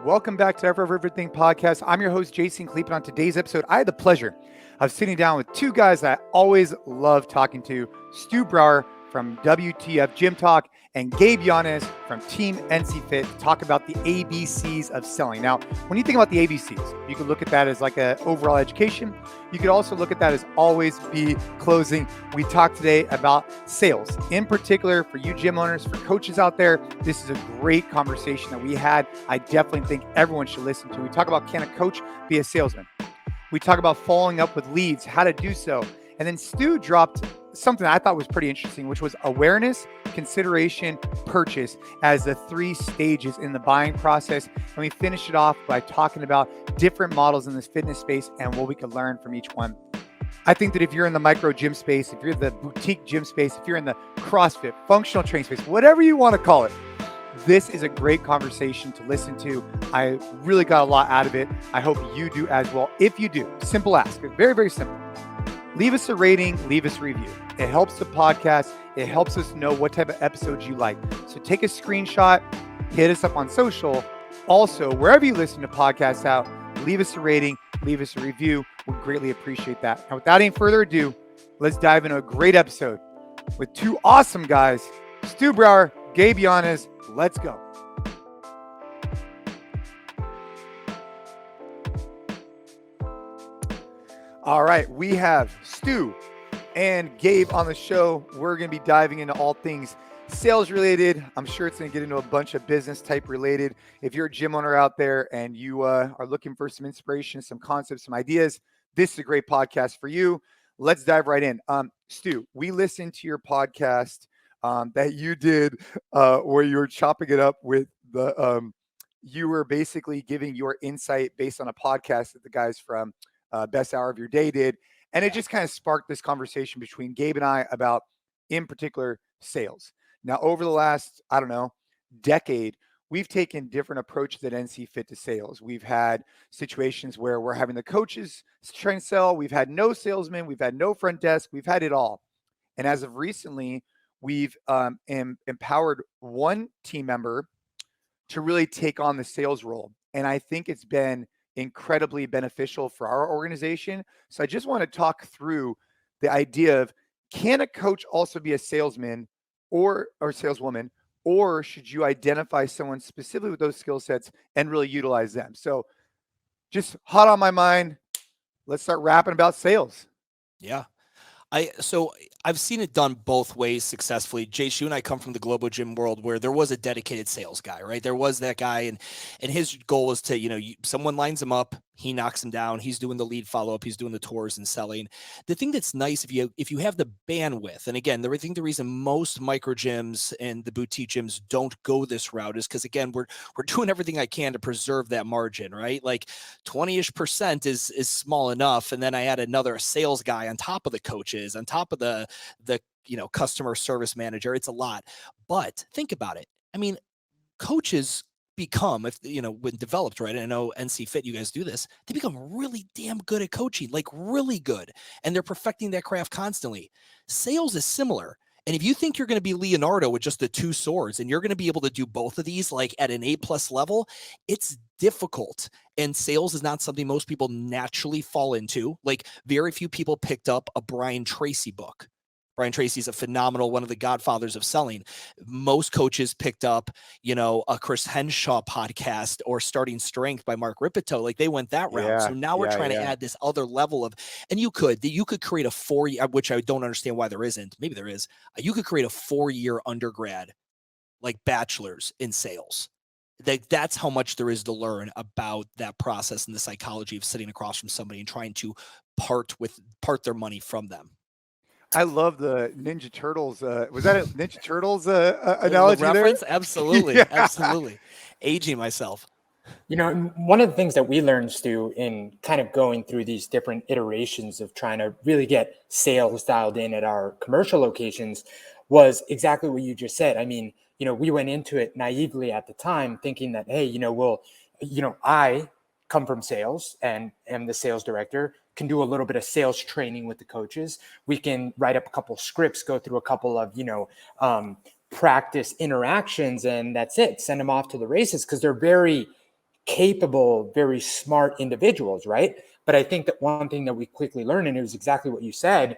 Welcome back to Everything Podcast. I'm your host, Jason Khalipa. On today's episode, I had the pleasure of sitting down with two guys that I always love talking to, Stu Brauer from WTF Gym Talk and Gabe Yanez from Team NC Fit to talk about the ABCs of selling. Now, when you think about the ABCs, you could look at that as like an overall education. You could also look at that as always be closing. We talked today about sales. In particular, for you gym owners, for coaches out there, this is a great conversation that we had. I definitely think everyone should listen to. We talk about, can a coach be a salesman? We talk about following up with leads, how to do so. And then Stu dropped something I thought was pretty interesting, which was awareness, consideration, purchase as the three stages in the buying process. And we finished it off by talking about different models in this fitness space and what we could learn from each one. I think that if you're in the micro gym space, if you're in the boutique gym space, if you're in the CrossFit, functional training space, whatever you want to call it, this is a great conversation to listen to. I really got a lot out of it. I hope you do as well. If you do, simple ask, very, very simple. Leave us a rating, leave us a review. It helps the podcast. It helps us know what type of episodes you like. So take a screenshot, hit us up on social. Also, wherever you listen to podcasts out, leave us a rating, leave us a review. We'd greatly appreciate that. And without any further ado, let's dive into a great episode with two awesome guys, Stu Brauer, Gabe Yanez. Let's go. All right, we have Stu and Gabe on the show. We're going to be diving into all things sales related. I'm sure it's going to get into a bunch of business type related. If you're a gym owner out there and you are looking for some inspiration, some concepts, some ideas, this is a great podcast for you. Let's dive right in. Stu, we listened to your podcast that you did where you were chopping it up with you were basically giving your insight based on a podcast that the guys from Best Hour of Your Day did. And it just kind of sparked this conversation between Gabe and I about, in particular, sales. Now, over the last, decade, we've taken different approaches at NC Fit to sales. We've had situations where we're having the coaches try and sell. We've had no salesmen. We've had no front desk. We've had it all. And as of recently, we've empowered one team member to really take on the sales role. And I think it's been incredibly beneficial for our organization. So I just want to talk through the idea of, can a coach also be a salesman or saleswoman, or should you identify someone specifically with those skill sets and really utilize them? So just hot on my mind. Let's start rapping about sales. Yeah. So I've seen it done both ways successfully. Jace, you and I come from the global gym world where there was a dedicated sales guy, right? There was that guy, and his goal is to, someone lines him up, he knocks him down, he's doing the lead follow-up, he's doing the tours and selling. The thing that's nice, if you have the bandwidth, and again, I think the reason most micro gyms and the boutique gyms don't go this route is because, again, we're doing everything I can to preserve that margin, right? Like 20-ish% is small enough, and then I add another sales guy on top of the coaches, on top of the customer service manager. It's a lot. But think about it. I mean, coaches become, when developed, right? I know NC Fit, you guys do this. They become really damn good at coaching, like really good. And they're perfecting that craft constantly. Sales is similar. And if you think you're going to be Leonardo with just the two swords and you're going to be able to do both of these like at an A+ level, it's difficult. And sales is not something most people naturally fall into. Like very few people picked up a Brian Tracy book. Brian Tracy is a phenomenal, one of the godfathers of selling. Most coaches picked up, a Chris Henshaw podcast or Starting Strength by Mark Ripito. Like they went that route. So now we're trying to add this other level of, and you could create a 4-year, which I don't understand why there isn't. Maybe there is. You could create a 4-year undergrad, like bachelor's in sales. That's how much there is to learn about that process and the psychology of sitting across from somebody and trying to part their money from them. I love the Ninja Turtles. Was that a Ninja Turtles analogy reference? there? Absolutely. Yeah. Absolutely. Aging myself. One of the things that we learned, Stu, in kind of going through these different iterations of trying to really get sales dialed in at our commercial locations was exactly what you just said. I mean, we went into it naively at the time thinking that, hey, I come from sales and am the sales director, can do a little bit of sales training with the coaches. We can write up a couple scripts, go through a couple of, practice interactions, and that's it. Send them off to the races, because they're very capable, very smart individuals, right? But I think that one thing that we quickly learned, and it was exactly what you said,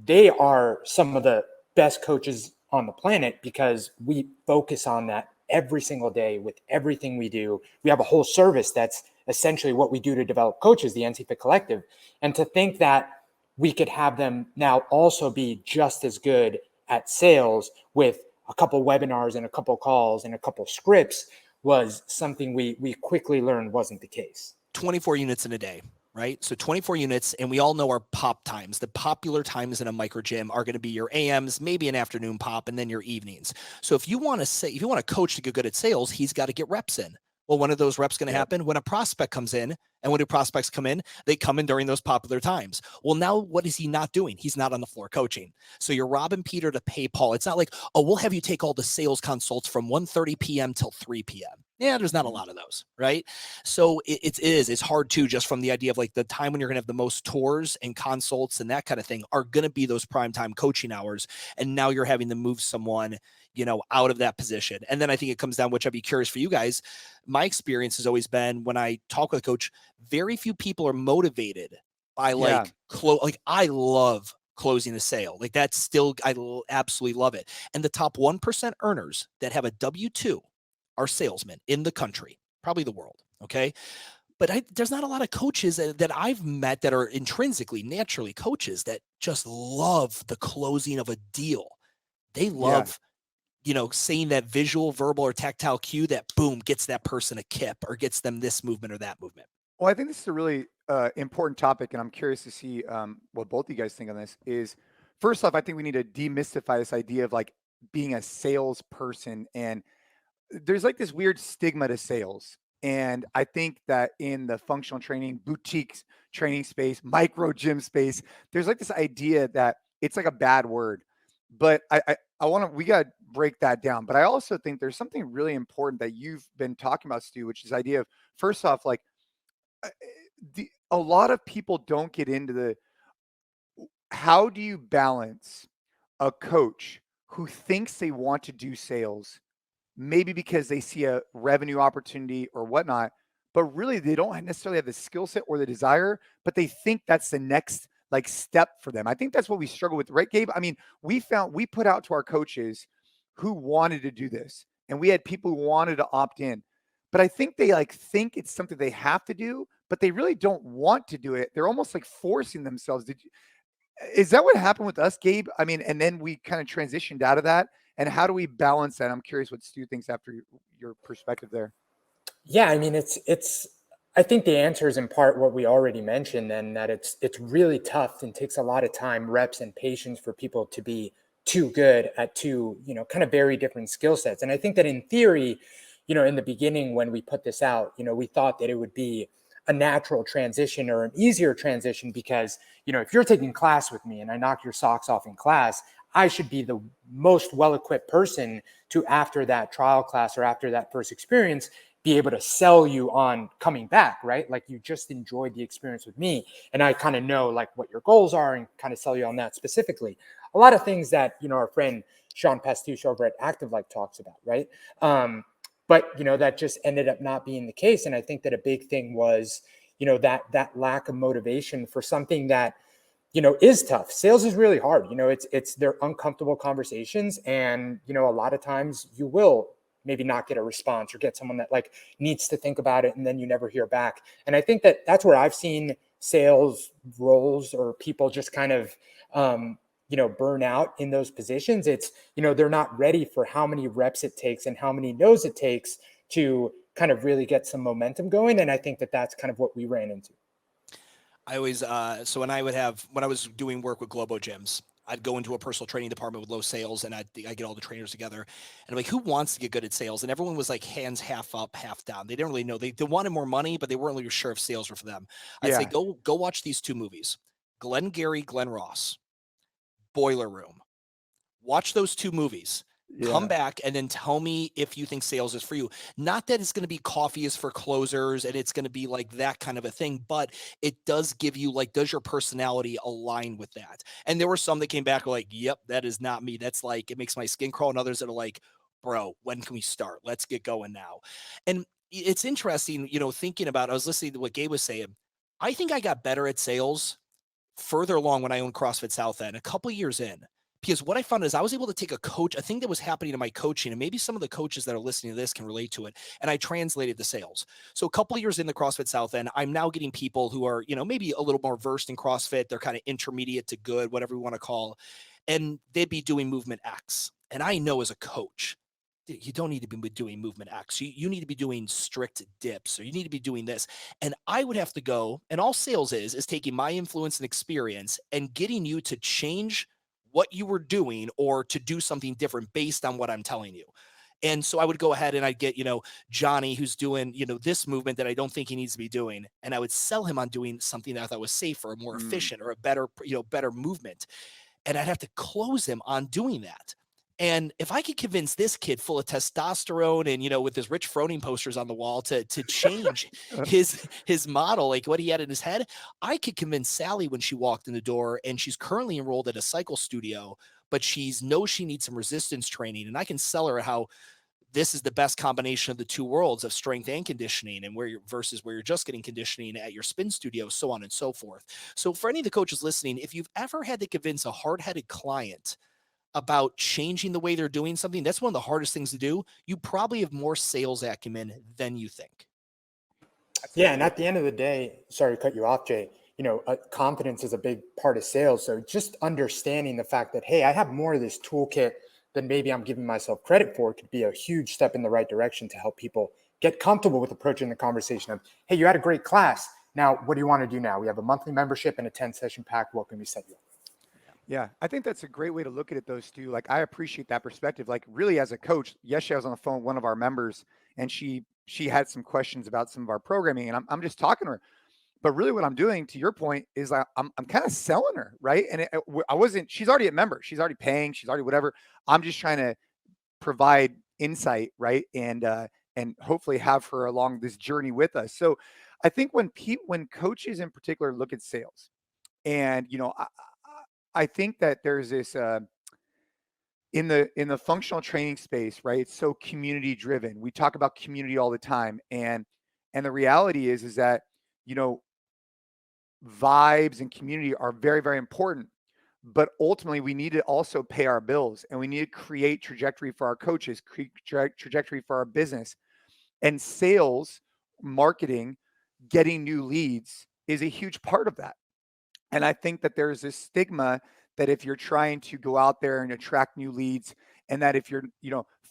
they are some of the best coaches on the planet because we focus on that every single day with everything we do. We have a whole service that's essentially what we do to develop coaches, the NC Fit Collective. And to think that we could have them now also be just as good at sales with a couple webinars and a couple calls and a couple scripts was something we quickly learned wasn't the case. 24 units in a day, right? So 24 units, and we all know our pop times. The popular times in a micro gym are going to be your AMs, maybe an afternoon pop, and then your evenings. So if you want a coach to get good at sales, he's got to get reps in. Well, when are those reps going to happen? When a prospect comes in. And when do prospects come in? They come in during those popular times. Well, now what is he not doing? He's not on the floor coaching. So you're robbing Peter to pay Paul. It's not like, oh, we'll have you take all the sales consults from 1:30 p.m. till 3 p.m. Yeah, there's not a lot of those, right? So it's hard too, just from the idea of like the time when you're going to have the most tours and consults and that kind of thing are going to be those prime time coaching hours. And now you're having to move someone, out of that position. And then I think it comes down, which I'd be curious for you guys. My experience has always been when I talk with a coach, very few people are motivated by I love closing a sale. Like that's still, absolutely love it. And the top 1% earners that have a W-2 are salesmen in the country, probably the world. Okay. But there's not a lot of coaches that I've met that are intrinsically, naturally coaches that just love the closing of a deal. They love, saying that visual, verbal, or tactile cue that boom gets that person a kip or gets them this movement or that movement. Well, I think this is a really important topic, and I'm curious to see what both of you guys think on this. Is first off, I think we need to demystify this idea of like being a salesperson, and there's like this weird stigma to sales. And I think that in the functional training, boutiques training space, micro gym space, there's like this idea that it's like a bad word. But we got to break that down. But I also think there's something really important that you've been talking about, Stu, which is the idea of first off, like a lot of people don't get into how do you balance a coach who thinks they want to do sales, maybe because they see a revenue opportunity or whatnot, but really they don't necessarily have the skill set or the desire, but they think that's the next like step for them. I think that's what we struggle with, right, Gabe? I mean, we put out to our coaches who wanted to do this, and we had people who wanted to opt in, but I think they think it's something they have to do, but they really don't want to do it. They're almost like forcing themselves. Is that what happened with us, Gabe? I mean, and then we kind of transitioned out of that. And how do we balance that? I'm curious what Stu thinks after your perspective there. Yeah, I mean, I think the answer is in part what we already mentioned, and that it's really tough and takes a lot of time, reps, and patience for people to be too good at two, kind of very different skill sets. And I think that in theory, in the beginning when we put this out, we thought that it would be a natural transition or an easier transition because, if you're taking class with me and I knock your socks off in class, I should be the most well-equipped person to, after that trial class or after that first experience, be able to sell you on coming back, right? Like you just enjoyed the experience with me and I kind of know like what your goals are and kind of sell you on that specifically. A lot of things that, our friend Sean Pastuch over at Active Life talks about, right? But, that just ended up not being the case. And I think that a big thing was, that lack of motivation for something that, is tough. Sales is really hard. They're uncomfortable conversations. And, a lot of times you will maybe not get a response or get someone that like needs to think about it and then you never hear back. And I think that that's where I've seen sales roles or people just kind of, burn out in those positions. It's, they're not ready for how many reps it takes and how many no's it takes to kind of really get some momentum going. And I think that that's kind of what we ran into. I always, so when I was doing work with Globo gyms, I'd go into a personal training department with low sales and I'd get all the trainers together and I'm like, who wants to get good at sales? And everyone was like hands half up, half down. They didn't really know. They wanted more money, but they weren't really sure if sales were for them. I'd say, go watch these two movies, Glenn Ross, Boiler Room. Watch those two movies. Come back and then tell me if you think sales is for you. Not that it's going to be coffee is for closers and it's going to be like that kind of a thing, but it does give you like, does your personality align with that? And there were some that came back like, yep, that is not me. That's like, it makes my skin crawl. And others that are like, bro, when can we start? Let's get going now. And it's interesting, thinking about, I was listening to what Gabe was saying. I think I got better at sales further along when I owned CrossFit South End, a couple of years in, because what I found is I was able to take a thing that was happening in my coaching, and maybe some of the coaches that are listening to this can relate to it, and I translated the sales. So a couple of years in the CrossFit South End, I'm now getting people who are, maybe a little more versed in CrossFit. They're kind of intermediate to good, whatever we want to call, and they'd be doing movement X. And I know as a coach, you don't need to be doing movement X. You need to be doing strict dips, or you need to be doing this. And I would have to go, and all sales is taking my influence and experience and getting you to change what you were doing or to do something different based on what I'm telling you. And so I would go ahead and I'd get, Johnny, who's doing, this movement that I don't think he needs to be doing. And I would sell him on doing something that I thought was safer, more efficient, or a better, better movement. And I'd have to close him on doing that. And if I could convince this kid full of testosterone and, with his Rich Froning posters on the wall to change his model, like what he had in his head, I could convince Sally when she walked in the door, and she's currently enrolled at a cycle studio, but she knows she needs some resistance training. And I can sell her how this is the best combination of the two worlds of strength and conditioning, and versus where you're just getting conditioning at your spin studio, so on and so forth. So for any of the coaches listening, if you've ever had to convince a hard-headed client about changing the way they're doing something, that's one of the hardest things to do. You probably have more sales acumen than you think. Yeah. And at the end of the day, sorry to cut you off, Jay, confidence is a big part of sales. So just understanding the fact that, hey, I have more of this toolkit than maybe I'm giving myself credit for could be a huge step in the right direction to help people get comfortable with approaching the conversation of, hey, you had a great class. Now, what do you want to do now? We have a monthly membership and a 10-session pack. What can we set you up? Yeah, I think that's a great way to look at it, though, Stu. Like, I appreciate that perspective. Like, really, as a coach, yesterday I was on the phone with one of our members, and she had some questions about some of our programming, and I'm just talking to her. But really, what I'm doing, to your point, is I'm kind of selling her, right? And I wasn't. She's already a member. She's already paying. She's already whatever. I'm just trying to provide insight, right? And hopefully have her along this journey with us. So, I think when coaches in particular look at sales, and I think that there's this in the functional training space, right? It's so community driven. We talk about community all the time, and the reality is that vibes and community are very, very important. But ultimately, we need to also pay our bills, and we need to create trajectory for our coaches, create trajectory for our business, and sales, marketing, getting new leads is a huge part of that. And I think that there's this stigma that if you're trying to go out there and attract new leads, and that if you're,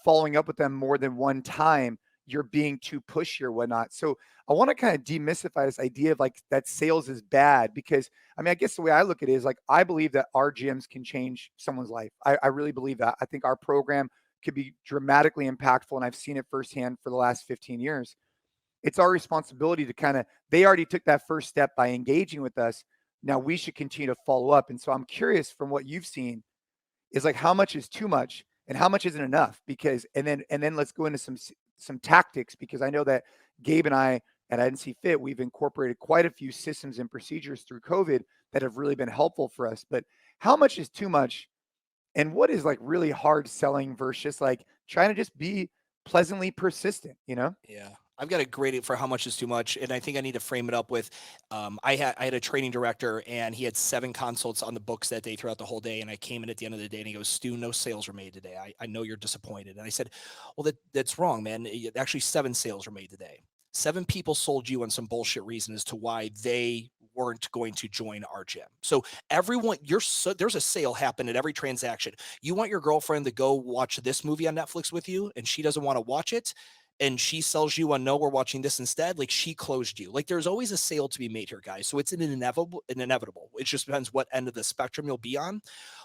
following up with them more than one time, you're being too pushy or whatnot. So I want to kind of demystify this idea of like that sales is bad, because I guess the way I look at it is like, I believe that our gyms can change someone's life. I really believe that. I think our program could be dramatically impactful, and I've seen it firsthand for the last 15 years. It's our responsibility to they already took that first step by engaging with us. Now we should continue to follow up. And so I'm curious, from what you've seen, is like, how much is too much and how much isn't enough? Because, and then let's go into some tactics, because I know that Gabe and I at NC Fit, we've incorporated quite a few systems and procedures through COVID that have really been helpful for us. But how much is too much, and what is like really hard selling versus just like trying to just be pleasantly persistent, Yeah. I've got a grade for how much is too much. And I think I need to frame it up with, I had a training director, and he had 7 consults on the books that day throughout the whole day. And I came in at the end of the day, and he goes, "Stu, no sales were made today. I know you're disappointed." And I said, "Well, that's wrong, man. Actually, 7 sales were made today. 7 people sold you on some bullshit reason as to why they weren't going to join our gym. So everyone, there's a sale happen at every transaction. You want your girlfriend to go watch this movie on Netflix with you, and she doesn't want to watch it, and she sells you on, no, we're watching this instead. Like, she closed you. Like, there's always a sale to be made here, guys. So it's an inevitable. It just depends what end of the spectrum you'll be on.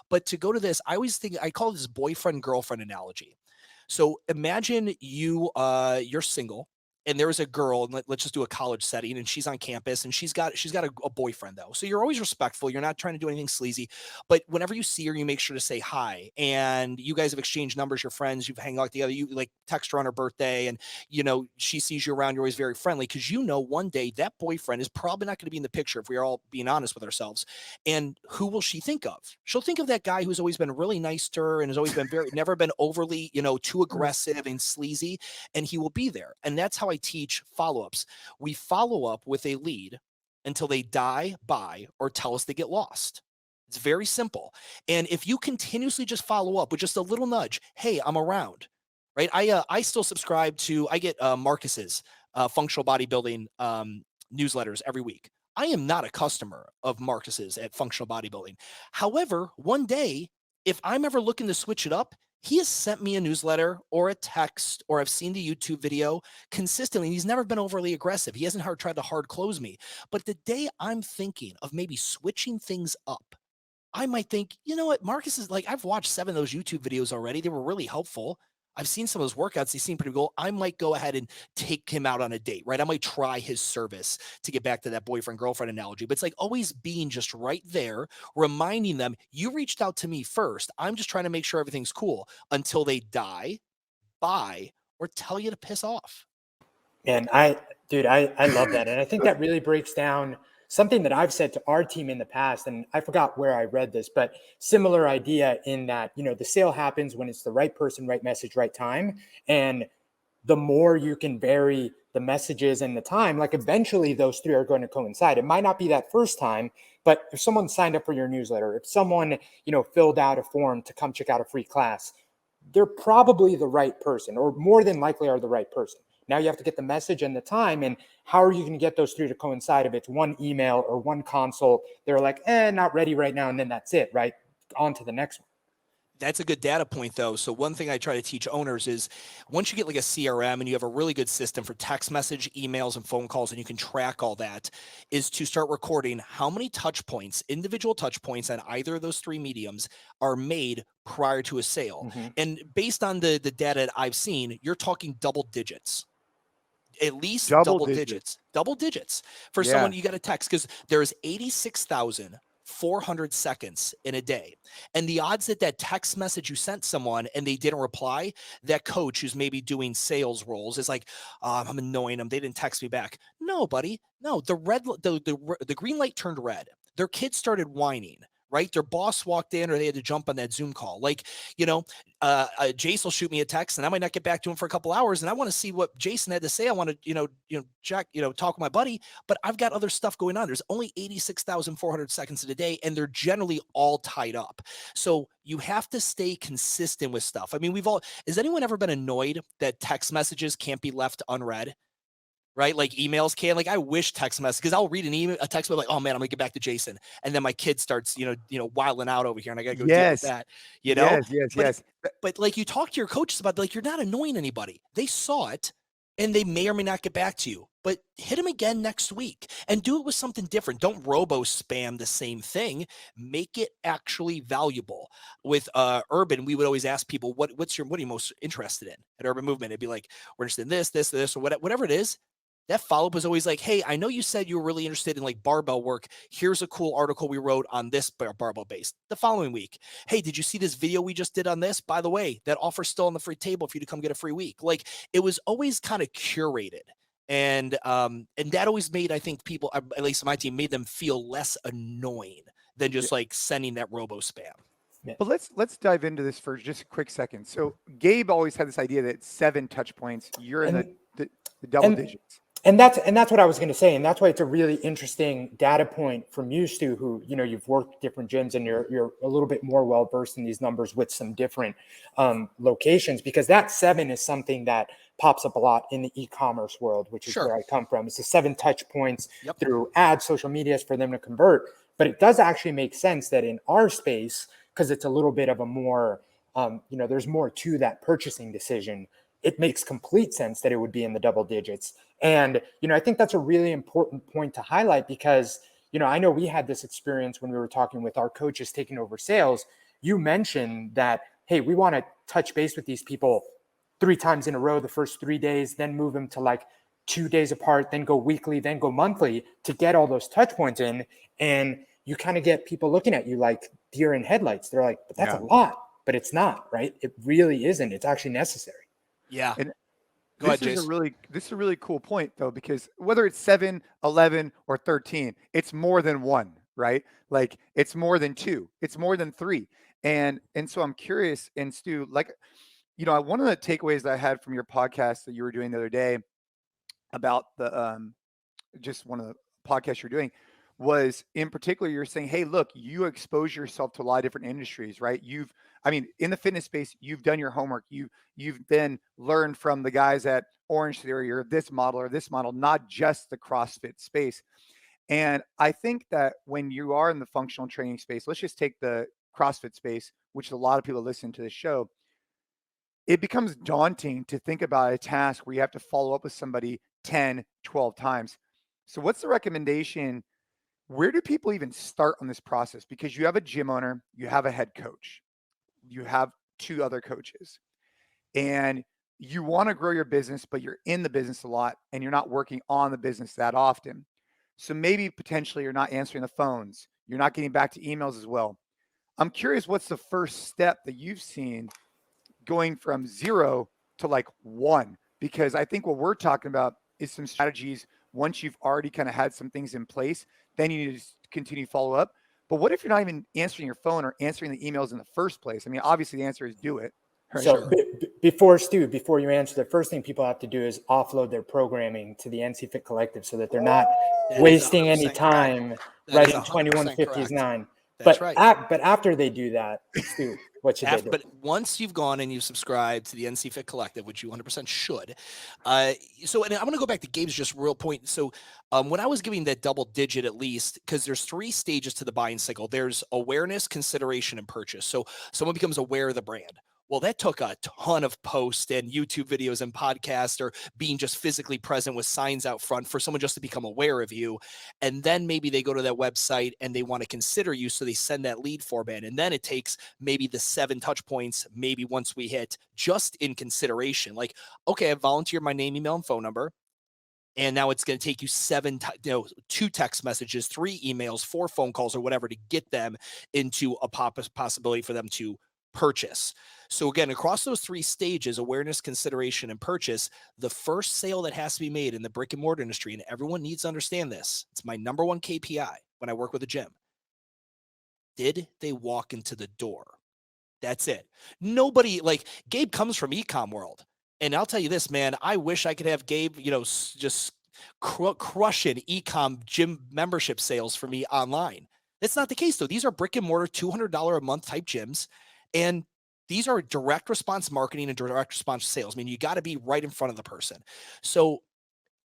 But to go to this, I call this boyfriend girlfriend analogy. So imagine you're single, and there's a girl, and let's just do a college setting, and she's on campus, and she's got a boyfriend, though. So you're always respectful. You're not trying to do anything sleazy, but whenever you see her, you make sure to say hi, and you guys have exchanged numbers, you're friends, you've hung out together, you like text her on her birthday, and she sees you around, you're always very friendly, because one day that boyfriend is probably not going to be in the picture, if we are all being honest with ourselves. And who will she think of? She'll think of that guy who's always been really nice to her and has always been never been overly, too aggressive and sleazy, and he will be there. And that's how I I teach follow-ups. We follow up with a lead until they die, buy, or tell us they get lost. It's very simple. And if you continuously just follow up with just a little nudge, hey, I'm around, right? I still subscribe to, I get Marcus's functional bodybuilding newsletters every week. I am not a customer of Marcus's at Functional Bodybuilding. However, one day, if I'm ever looking to switch it up, he has sent me a newsletter or a text, or I've seen the YouTube video consistently. He's never been overly aggressive. He hasn't tried to hard close me. But the day I'm thinking of maybe switching things up, I might think, you know what, Marcus is like, I've watched 7 of those YouTube videos already. They were really helpful. I've seen some of those workouts. They seem pretty cool. I might go ahead and take him out on a date, right? I might try his service, to get back to that boyfriend-girlfriend analogy. But it's like always being just right there, reminding them, you reached out to me first. I'm just trying to make sure everything's cool until they die, buy, or tell you to piss off. And I love that. And I think that really breaks down something that I've said to our team in the past, and I forgot where I read this, but similar idea in that, the sale happens when it's the right person, right message, right time. And the more you can vary the messages and the time, like eventually those 3 are going to coincide. It might not be that first time, but if someone signed up for your newsletter, if someone, filled out a form to come check out a free class, they're probably the right person, or more than likely are the right person. Now you have to get the message and the time, and how are you going to get those 3 to coincide? If it's one email or one consult, they're like, not ready right now. And then that's it, right? On to the next one. That's a good data point, though. So one thing I try to teach owners is, once you get like a CRM and you have a really good system for text message, emails, and phone calls, and you can track all that, is to start recording how many touch points, individual touch points on either of those 3 mediums are made prior to a sale. Mm-hmm. And based on the data that I've seen, you're talking double digits. At least double digits for someone you got to text, because there's 86,400 seconds in a day. And the odds that text message you sent someone and they didn't reply, that coach who's maybe doing sales roles is like, I'm annoying them, they didn't text me back. No, buddy. No, the green light turned red. Their kids started whining, right? Their boss walked in, or they had to jump on that Zoom call. Like, Jace will shoot me a text, and I might not get back to him for a couple hours, and I want to see what Jason had to say. I want to, check, talk with my buddy, but I've got other stuff going on. There's only 86,400 seconds in a day, and they're generally all tied up. So you have to stay consistent with stuff. I mean, has anyone ever been annoyed that text messages can't be left unread? Right? Like emails can. Like, I wish text message, because I'll read a text, but like, oh man, I'm gonna get back to Jason, and then my kid starts, wilding out over here, and I gotta go deal with that. Yes. But like, you talk to your coaches about, like, you're not annoying anybody. They saw it, and they may or may not get back to you. But hit them again next week, and do it with something different. Don't robo spam the same thing. Make it actually valuable. With Urban, we would always ask people, what are you most interested in at Urban Movement? It'd be like, we're interested in this, or whatever it is. That follow-up was always like, hey, I know you said you were really interested in like barbell work. Here's a cool article we wrote on this barbell base. The following week, hey, did you see this video we just did on this? By the way, that offer's still on the free table for you to come get a free week. Like, it was always kind of curated. And that always made, I think, people, at least my team, made them feel less annoying than just like sending that robo spam. But let's dive into this for just a quick second. So Gabe always had this idea that 7 touch points, you're in the double digits. And that's what I was going to say. And that's why it's a really interesting data point from you, Stu, who, you've worked different gyms, and you're a little bit more well-versed in these numbers with some different locations, because that 7 is something that pops up a lot in the e-commerce world, which is where I come from. It's the 7 touch points through ads, social medias for them to convert. But it does actually make sense that in our space, because it's a little bit of a more, there's more to that purchasing decision, it makes complete sense that it would be in the double digits. And, I think that's a really important point to highlight, because, I know we had this experience when we were talking with our coaches taking over sales. You mentioned that, hey, we want to touch base with these people 3 times in a row the first 3 days, then move them to like 2 days apart, then go weekly, then go monthly, to get all those touch points in. And you kind of get people looking at you like deer in headlights. They're like, but that's a lot, but it's not, right? It really isn't. It's actually necessary. Yeah. And this is a really cool point, though, because whether it's 7, 11, or 13, it's more than 1, right? Like, it's more than 2, it's more than 3. And so I'm curious, and Stu, like, one of the takeaways that I had from your podcast that you were doing the other day about the just one of the podcasts you're doing was in particular you're saying, hey, look, you expose yourself to a lot of different industries, right? I mean, in the fitness space, you've done your homework. You've then learned from the guys at Orange Theory or this model, not just the CrossFit space. And I think that when you are in the functional training space, let's just take the CrossFit space, which a lot of people listen to the show, it becomes daunting to think about a task where you have to follow up with somebody 10, 12 times. So what's the recommendation? Where do people even start on this process? Because you have a gym owner, you have a head coach, you have two other coaches, and you want to grow your business, but you're in the business a lot and you're not working on the business that often. So maybe potentially you're not answering the phones, you're not getting back to emails as well. I'm curious, what's the first step that you've seen going from 0 to like 1? Because I think what we're talking about is some strategies once you've already kind of had some things in place, then you need to continue to follow up. But what if you're not even answering your phone or answering the emails in the first place? I mean, obviously the answer is do it. Right? So before you answer, the first thing people have to do is offload their programming to the NC Fit Collective so that they're not wasting any time writing 2159. But after they do that, Stu, what should they do? But once you've gone and you've subscribed to the NC Fit Collective, which you 100% should. So, and I'm going to go back to Gabe's just real point. So when I was giving that double digit, at least, because there's 3 stages to the buying cycle. There's awareness, consideration, and purchase. So someone becomes aware of the brand. Well, that took a ton of posts and YouTube videos and podcasts, or being just physically present with signs out front for someone just to become aware of you. And then maybe they go to that website and they want to consider you. So they send that lead format. And then it takes maybe the 7 touch points, maybe once we hit just in consideration, like, okay, I volunteered my name, email, and phone number. And now it's going to take you 2 text messages, 3 emails, 4 phone calls, or whatever to get them into a possibility for them to purchase. So again, across those 3 stages, awareness, consideration, and purchase, the first sale that has to be made in the brick and mortar industry, and everyone needs to understand this, it's my number 1 KPI when I work with a gym. Did they walk into the door? That's it. Nobody, like, Gabe comes from e-com world. And I'll tell you this, man, I wish I could have Gabe, just crushing e-com gym membership sales for me online. That's not the case, though. These are brick and mortar $200 a month type gyms. And these are direct response marketing and direct response sales. I mean, you got to be right in front of the person. So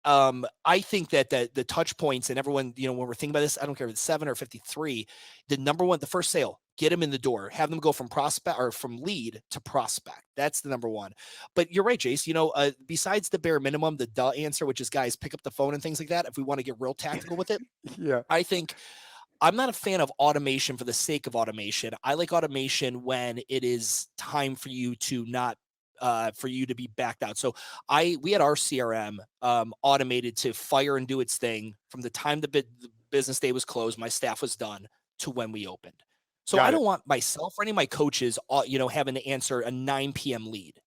I think that the touch points, and everyone, when we're thinking about this, I don't care if it's 7 or 53, the first sale, get them in the door, have them go from prospect or from lead to prospect. That's the number 1. But you're right, Jace, besides the bare minimum, the duh answer, which is guys, pick up the phone and things like that. If we want to get real tactical with it, yeah, I think I'm not a fan of automation for the sake of automation. I like automation when it is time for you to not for you to be backed out. So we had our CRM automated to fire and do its thing from the time the business day was closed, my staff was done, to when we opened. So I don't want myself or any of my coaches, having to answer a 9 p.m. lead.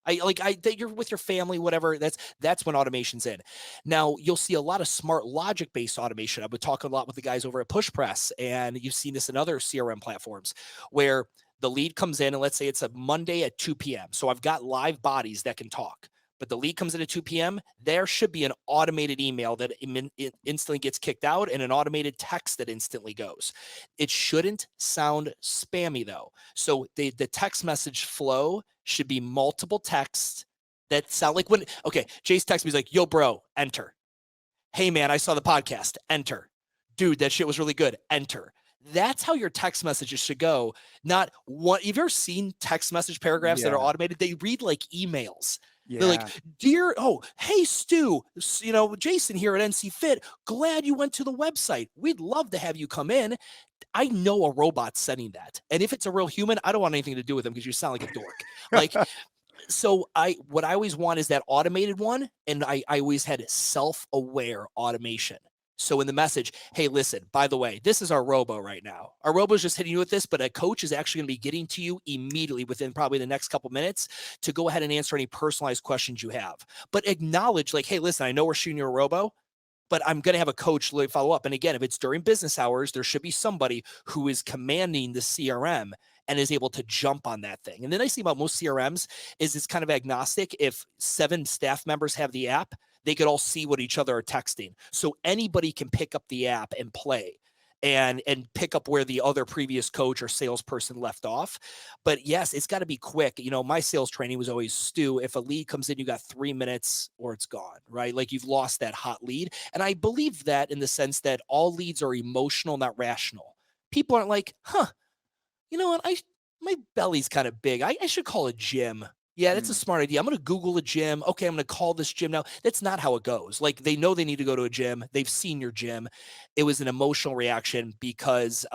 You're with your family, whatever. That's when automation's in. Now you'll see a lot of smart logic-based automation. I've been talking a lot with the guys over at Push Press, and you've seen this in other CRM platforms where the lead comes in, and let's say it's a Monday at 2 p.m. So I've got live bodies that can talk, but the lead comes in at 2 p.m. There should be an automated email that it instantly gets kicked out, and an automated text that instantly goes. It shouldn't sound spammy, though. So the text message flow should be multiple texts that sound like Jace texts me, he's like, yo, bro, enter. Hey, man, I saw the podcast, enter. Dude, that shit was really good, enter. That's how your text messages should go. Not what you've ever seen text message paragraphs that are automated. They read like emails. Yeah. They're like, hey, Stu, Jason here at NC Fit. Glad you went to the website. We'd love to have you come in. I know a robot sending that. And if it's a real human, I don't want anything to do with them because you sound like a dork. So what I always want is that automated one. And I always had self-aware automation. So in the message, hey, listen, by the way, this is our robo right now. Our robo is just hitting you with this, but a coach is actually going to be getting to you immediately within probably the next couple minutes to go ahead and answer any personalized questions you have. But acknowledge, like, hey, listen, I know we're shooting you a robo, but I'm going to have a coach follow up. And again, if it's during business hours, there should be somebody who is commanding the CRM and is able to jump on that thing. And the nice thing about most CRMs is it's kind of agnostic. If 7 staff members have the app, they could all see what each other are texting. So anybody can pick up the app and play and pick up where the other previous coach or salesperson left off. But yes, it's got to be quick. You know, my sales training was always, Stu, if a lead comes in, you got 3 minutes or it's gone, right? Like you've lost that hot lead. And I believe that in the sense that all leads are emotional, not rational. People aren't like, you know what? My belly's kind of big. I should call a gym. Yeah, that's a smart idea. I'm going to Google a gym. Okay, I'm going to call this gym now. That's not how it goes. Like they know they need to go to a gym. They've seen your gym. It was an emotional reaction because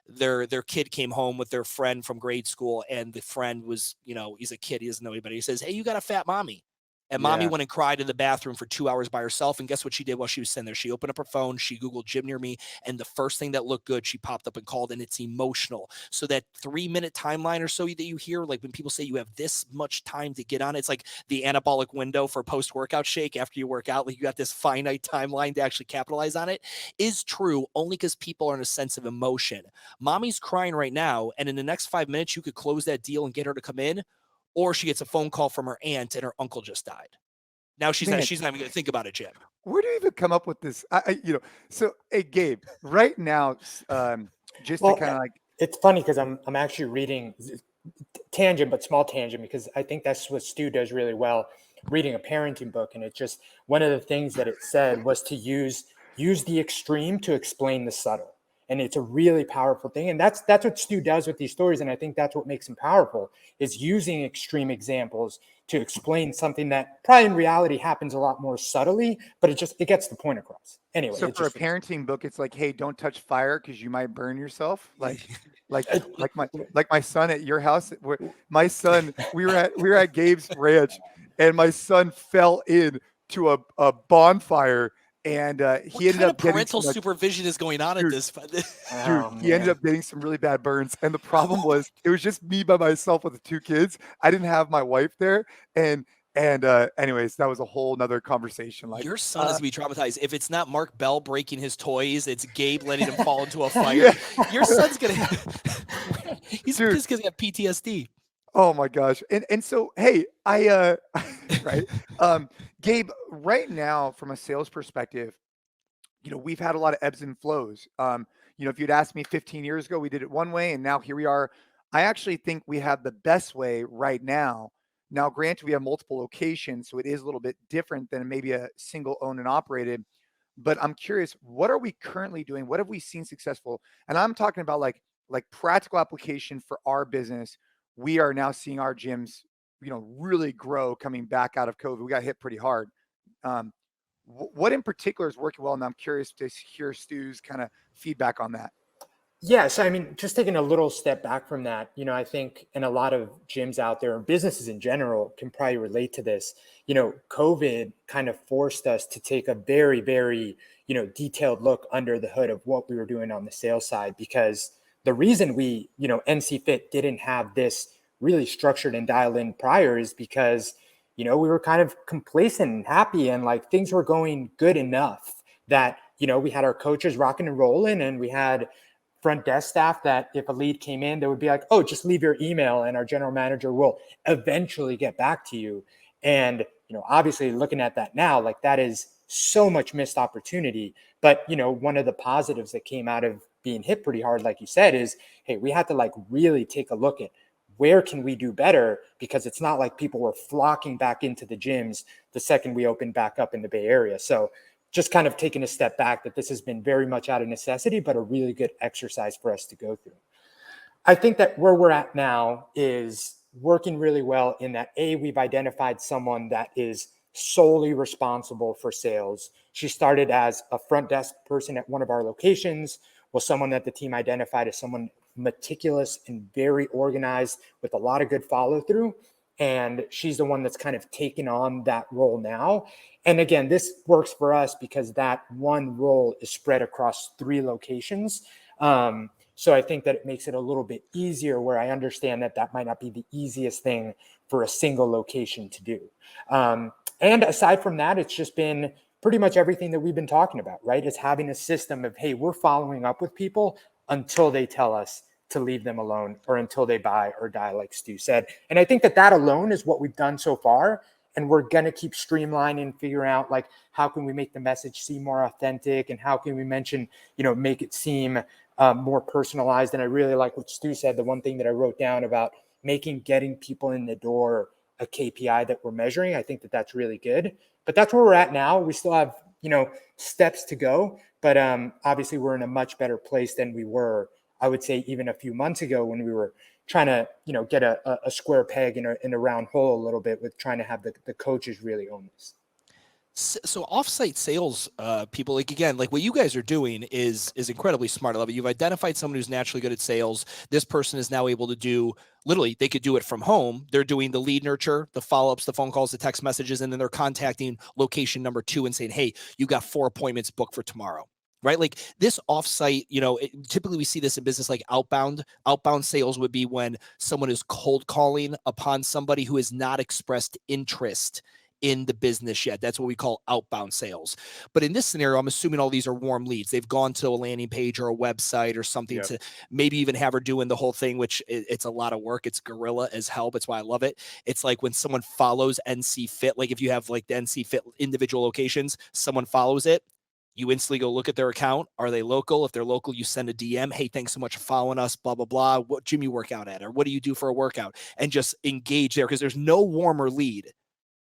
their kid came home with their friend from grade school, and the friend was, you know, he's a kid. He doesn't know anybody. He says, "Hey, you got a fat mommy." And mommy went and cried in the bathroom for 2 hours by herself. And guess what she did while she was sitting there? She opened up her phone. She Googled gym near me. And the first thing that looked good, she popped up and called. And it's emotional. So that 3-minute timeline or so that you hear, like when people say you have this much time to get on, it's like the anabolic window for post-workout shake after you work out. Like you got this finite timeline to actually capitalize on it, is true only because people are in a sense of emotion. Mommy's crying right now. And in the next 5 minutes, you could close that deal and get her to come in. Or she gets a phone call from her aunt and her uncle just died. Now she's not even going to think about it, Jim. Where do you even come up with this? So hey, Gabe, right now, just to kind of like, it's funny because I'm actually reading tangent, but small tangent, because I think that's what Stu does really well, reading a parenting book. And it's just one of the things that it said was to use the extreme to explain the subtle. And it's a really powerful thing. And that's what Stu does with these stories. And I think that's what makes him powerful, is using extreme examples to explain something that probably in reality happens a lot more subtly, but it gets the point across. Anyway. So for a parenting book, it's like, hey, don't touch fire because you might burn yourself. Like my son at your house. My son, we were at Gabe's ranch, and my son fell into a bonfire. And he ended up getting parental supervision is going on at this. He ended up getting some really bad burns. And the problem was, it was just me by myself with the 2 kids. I didn't have my wife there. And anyways, that was a whole nother conversation. Like your son is gonna be traumatized. If it's not Mark Bell breaking his toys, it's Gabe letting him fall into a fire. Yeah. Your son's gonna he's just gonna have PTSD. Oh my gosh. And so, hey, right. Gabe, right now, from a sales perspective, you know, we've had a lot of ebbs and flows. You know, if you'd asked me 15 years ago, we did it one way, and now here we are. I actually think we have the best way right now. Now, granted, we have multiple locations, so it is a little bit different than maybe a single owned and operated. But I'm curious, what are we currently doing? What have we seen successful? And I'm talking about like practical application for our business. We are now seeing our gyms, you know, really grow coming back out of COVID. We got hit pretty hard. What in particular is working well? And I'm curious to hear Stu's kind of feedback on that. Yeah. So, I mean, just taking a little step back from that, you know, I think, and a lot of gyms out there and businesses in general can probably relate to this. You know, COVID kind of forced us to take a very, very, you know, detailed look under the hood of what we were doing on the sales side, because the reason we, you know, NC Fit didn't have this really structured and dialed in prior is because, you know, we were kind of complacent and happy, and like things were going good enough that, you know, we had our coaches rocking and rolling, and we had front desk staff that if a lead came in, they would be like, oh, just leave your email and our general manager will eventually get back to you. And, you know, obviously looking at that now, like that is so much missed opportunity. But, you know, one of the positives that came out of being hit pretty hard, like you said, is, hey, we had to like really take a look at where can we do better, because it's not like people were flocking back into the gyms the second we opened back up in the Bay Area. So just kind of taking a step back, that this has been very much out of necessity, but a really good exercise for us to go through. I think that where we're at now is working really well in that, we've identified someone that is solely responsible for sales. She started as a front desk person at one of our locations, was someone that the team identified as someone meticulous and very organized with a lot of good follow through. And she's the one that's kind of taken on that role now. And again, this works for us because that one role is spread across 3 locations. So I think that it makes it a little bit easier, where I understand that that might not be the easiest thing for a single location to do. And aside from that, it's just been pretty much everything that we've been talking about, right? It's having a system of, hey, we're following up with people until they tell us to leave them alone, or until they buy or die, like Stu said. And I think that alone is what we've done so far. and we're going to keep streamlining and figuring out like how can we make the message seem more authentic, and how can we make it seem more personalized. And I really like what Stu said. The one thing that I wrote down about getting people in the door a KPI that we're measuring, I think that that's really good. But that's where we're at now. We still have steps to go, but obviously we're in a much better place than we were, I would say, even a few months ago, when we were trying to get a square peg in a round hole a little bit, with trying to have the coaches really own this. So offsite sales people, like, again, like what you guys are doing is incredibly smart. I love it. You've identified someone who's naturally good at sales. This person is now able to do, literally, they could do it from home. They're doing the lead nurture, the follow-ups, the phone calls, the text messages, and then they're contacting location number 2 and saying, hey, you got 4 appointments booked for tomorrow. Right? Like this offsite, typically we see this in business, like outbound sales would be when someone is cold calling upon somebody who has not expressed interest in the business yet. That's what we call outbound sales. But in this scenario, I'm assuming all these are warm leads. They've gone to a landing page or a website or something to maybe even have her doing the whole thing, which it's a lot of work. It's guerrilla as hell. That's why I love it. It's like when someone follows NC Fit, like if you have like the NC Fit individual locations, someone follows it, you instantly go look at their account. Are they local? If they're local, you send a DM. Hey, thanks so much for following us, blah, blah, blah. What gym you work out at? Or what do you do for a workout? And just engage there, because there's no warmer lead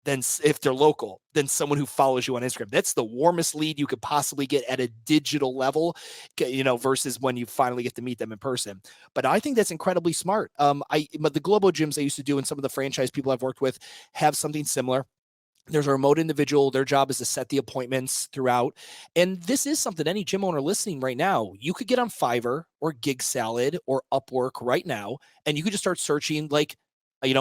than, if they're local, than someone who follows you on Instagram. That's the warmest lead you could possibly get at a digital level, versus when you finally get to meet them in person. But I think that's incredibly smart. But the global gyms I used to do, and some of the franchise people I've worked with have something similar. There's a remote individual. Their job is to set the appointments throughout. And this is something any gym owner listening right now, you could get on Fiverr or Gig Salad or Upwork right now, and you could just start searching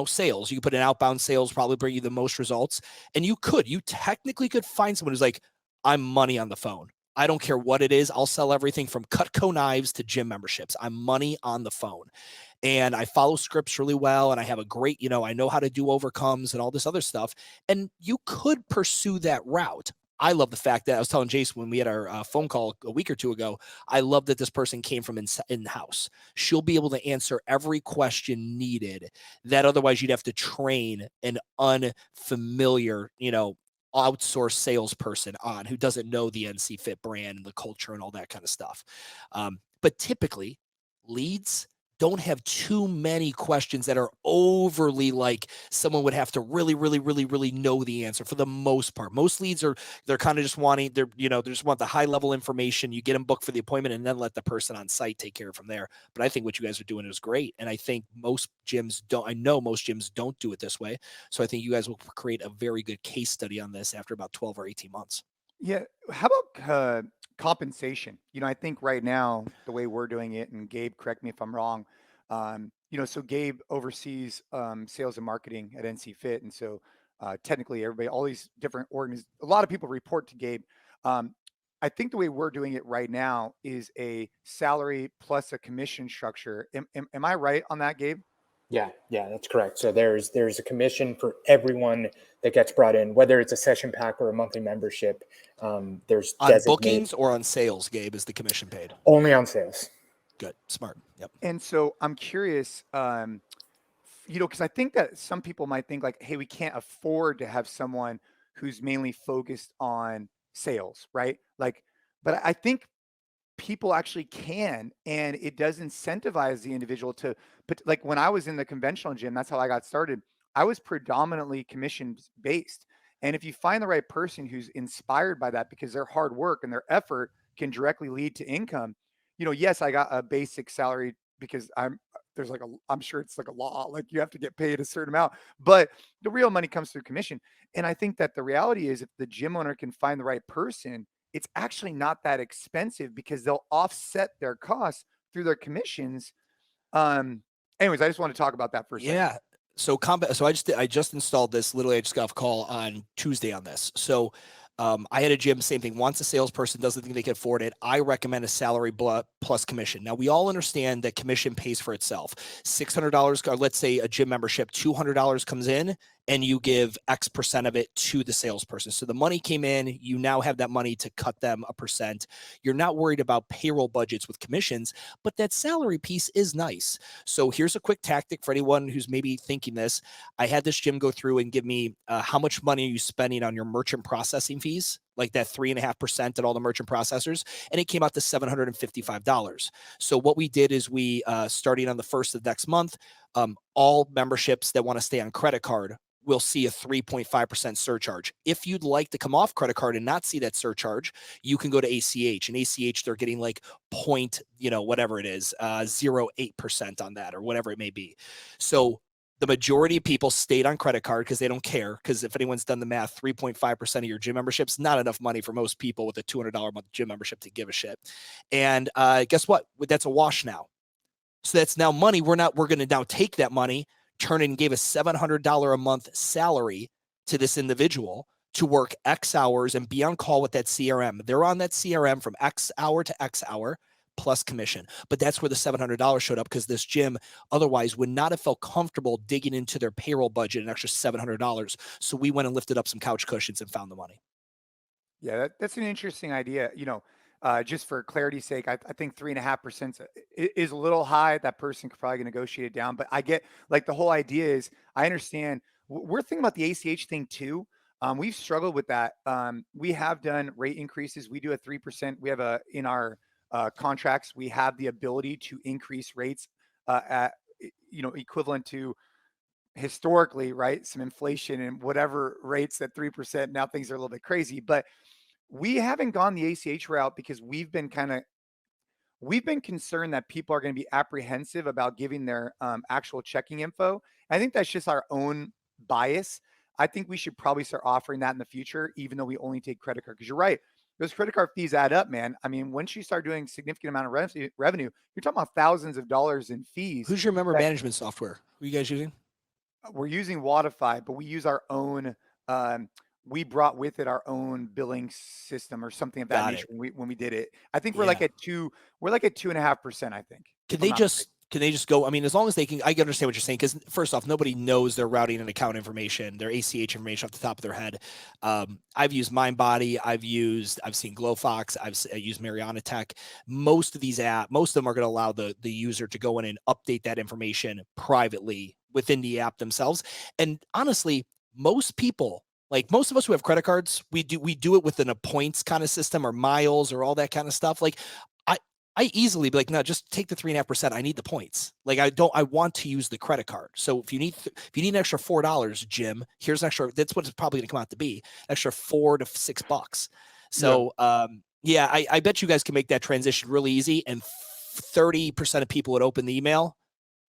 sales. You could put in outbound sales, probably bring you the most results. And you technically could find someone who's like, I'm money on the phone. I don't care what it is. I'll sell everything from Cutco knives to gym memberships. I'm money on the phone. And I follow scripts really well. And I have a great, I know how to do overcomes and all this other stuff. And you could pursue that route. I love the fact that I was telling Jason when we had our phone call a week or two ago, I love that this person came from in-house. She'll be able to answer every question needed that otherwise you'd have to train an unfamiliar, outsourced salesperson on, who doesn't know the NC Fit brand and the culture and all that kind of stuff. But typically leads don't have too many questions that are overly like someone would have to really, really, really, really know the answer. For the most part, most leads they're kind of just wanting, they just want the high level information. You get them booked for the appointment and then let the person on site take care of from there. But I think what you guys are doing is great. And I think most gyms don't do it this way. So I think you guys will create a very good case study on this after about 12 or 18 months. Yeah. How about compensation? I think right now the way we're doing it, and Gabe, correct me if I'm wrong. So Gabe oversees sales and marketing at NC Fit, and so technically everybody, all these different a lot of people report to Gabe. I think the way we're doing it right now is a salary plus a commission structure. Am I right on that, Gabe? Yeah, that's correct. So there's a commission for everyone that gets brought in, whether it's a session pack or a monthly membership. There's on bookings or on sales, Gabe, is the commission paid? Only on sales. Good. Smart. Yep. And so I'm curious, because I think that some people might think like, hey, we can't afford to have someone who's mainly focused on sales, right? Like, but I think people actually can, and it does incentivize the individual to put, like when I was in the conventional gym, that's how I got started. I was predominantly commission based. And if you find the right person who's inspired by that, because their hard work and their effort can directly lead to income, yes, I got a basic salary because I'm sure it's like a law, like you have to get paid a certain amount, but the real money comes through commission. And I think that the reality is if the gym owner can find the right person, it's actually not that expensive because they'll offset their costs through their commissions. Anyways, I just want to talk about that for a second. Yeah. So I just installed this. Literally, I just got off a call on Tuesday on this. So I had a gym, same thing. Wants a salesperson, doesn't think they can afford it. I recommend a salary plus commission. Now, we all understand that commission pays for itself. $600, or let's say a gym membership, $200 comes in and you give X percent of it to the salesperson. So the money came in, you now have that money to cut them a percent. You're not worried about payroll budgets with commissions, but that salary piece is nice. So here's a quick tactic for anyone who's maybe thinking this. I had this gym go through and give me how much money are you spending on your merchant processing fees, like that 3.5% at all the merchant processors, and it came out to $755. So what we did is we, starting on the 1st of next month, all memberships that want to stay on credit card will see a 3.5% surcharge. If you'd like to come off credit card and not see that surcharge, you can go to ACH. And ACH, they're getting like whatever it is, 0.08% on that or whatever it may be. So the majority of people stayed on credit card because they don't care. Because if anyone's done the math, 3.5% of your gym membership's not enough money for most people with a $200 a month gym membership to give a shit. And guess what? That's a wash now. So that's now money. We're going to now take that money, turn it and gave a $700 a month salary to this individual to work X hours and be on call with that CRM. They're on that CRM from X hour to X hour plus commission. But that's where the $700 showed up, because this gym otherwise would not have felt comfortable digging into their payroll budget an extra $700. So we went and lifted up some couch cushions and found the money. Yeah, that's an interesting idea. Just for clarity's sake, I think 3.5% is a little high. That person could probably negotiate it down. But I get, like, the whole idea is, I understand. We're thinking about the ACH thing too. We've struggled with that. We have done rate increases. We do a 3%. We have in our contracts, we have the ability to increase rates at equivalent to historically, right, some inflation and whatever rates at 3%. Now things are a little bit crazy, but we haven't gone the ACH route because we've been concerned that people are going to be apprehensive about giving their actual checking info. I think that's just our own bias. I think we should probably start offering that in the future, even though we only take credit card. Because you're right, those credit card fees add up, man. I mean, once you start doing significant amount of revenue, you're talking about thousands of dollars in fees. Who's your member management software? Who are you guys using? We're using Wodify, but we use our own. We brought with it our own billing system or something of that nature when we did it. I think we're like at 2.5%. I think. Can they just go? I mean, as long as they can, I understand what you're saying. Because first off, nobody knows their routing and account information, their ACH information off the top of their head. I've used MindBody. I've seen GlowFox. I've used Mariana Tech. Most of these most of them are going to allow the user to go in and update that information privately within the app themselves. And honestly, most people, like most of us who have credit cards, we do it within a points kind of system or miles or all that kind of stuff. Like I easily be like, no, just take the 3.5%. I need the points. Like I want to use the credit card. So if you need an extra $4, Jim, here's an extra, that's what it's probably gonna come out to be, extra $4 to $6. So I bet you guys can make that transition really easy, and 30% of people would open the email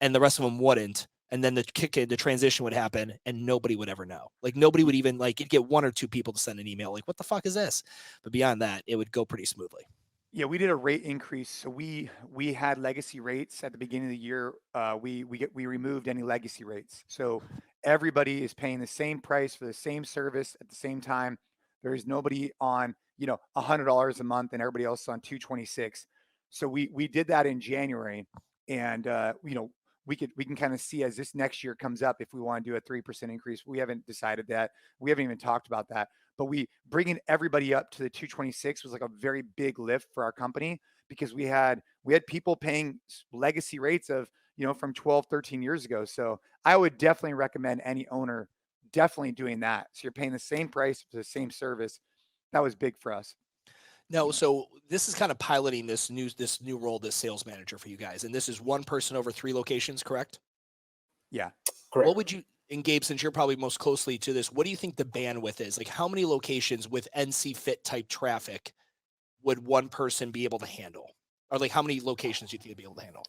and the rest of them wouldn't. And then the transition would happen and nobody would ever know. Like nobody would even, like, you'd get 1 or 2 people to send an email like, what the fuck is this? But beyond that, it would go pretty smoothly. Yeah, we did a rate increase. So we had legacy rates at the beginning of the year. We removed any legacy rates. So everybody is paying the same price for the same service at the same time. There is nobody on, $100 a month and everybody else on $226. So we did that in January, and we can kind of see as this next year comes up if we want to do a 3% increase. We haven't decided that. We haven't even talked about that. But bringing everybody up to the 226 was like a very big lift for our company, because we had people paying legacy rates of, from 12, 13 years ago. So I would definitely recommend any owner definitely doing that. So you're paying the same price for the same service. That was big for us. No, so this is kind of piloting this new role, this sales manager for you guys. And this is one person over 3 locations, correct? Yeah. Correct. What would you, and Gabe, since you're probably most closely to this, what do you think the bandwidth is? Like, how many locations with NC Fit type traffic would one person be able to handle? Or like, how many locations do you think they'd be able to handle?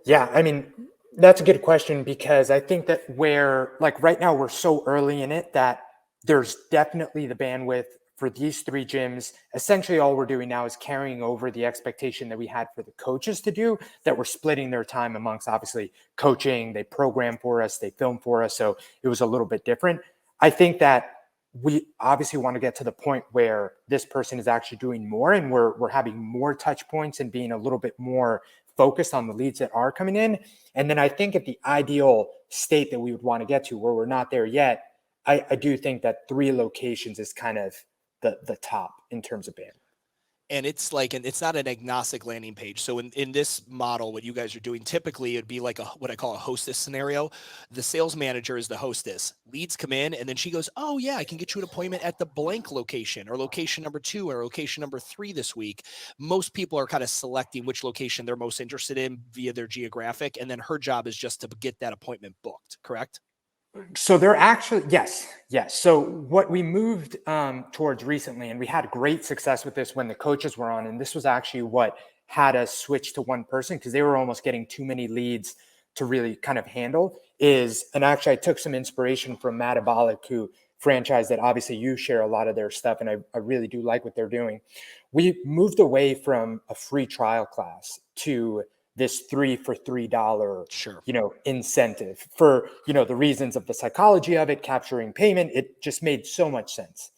Yeah, I mean, that's a good question, because I think that right now we're so early in it that there's definitely the bandwidth for these 3 gyms. Essentially, all we're doing now is carrying over the expectation that we had for the coaches to do, that we're splitting their time amongst, obviously, coaching. They program for us, they film for us. So it was a little bit different. I think that we obviously want to get to the point where this person is actually doing more, and we're having more touch points and being a little bit more focused on the leads that are coming in. And then I think at the ideal state that we would want to get to, where we're not there yet, I do think that 3 locations is kind of the top in terms of bandwidth. And it's like, and it's not an agnostic landing page. So in this model, what you guys are doing, typically it'd be like what I call a hostess scenario. The sales manager is the hostess. Leads come in, and then she goes, oh yeah, I can get you an appointment at the blank location, or location number 2, or location number 3 this week. Most people are kind of selecting which location they're most interested in via their geographic. And then her job is just to get that appointment booked, correct? So they're actually, yes. So what we moved towards recently, and we had great success with this when the coaches were on, and this was actually what had us switch to one person because they were almost getting too many leads to really kind of handle, and actually I took some inspiration from Matt Abalik, who franchise that obviously you share a lot of their stuff, and I really do like what they're doing. We moved away from a free trial class to this 3 for $3, sure, incentive for, the reasons of the psychology of it, capturing payment. It just made so much sense.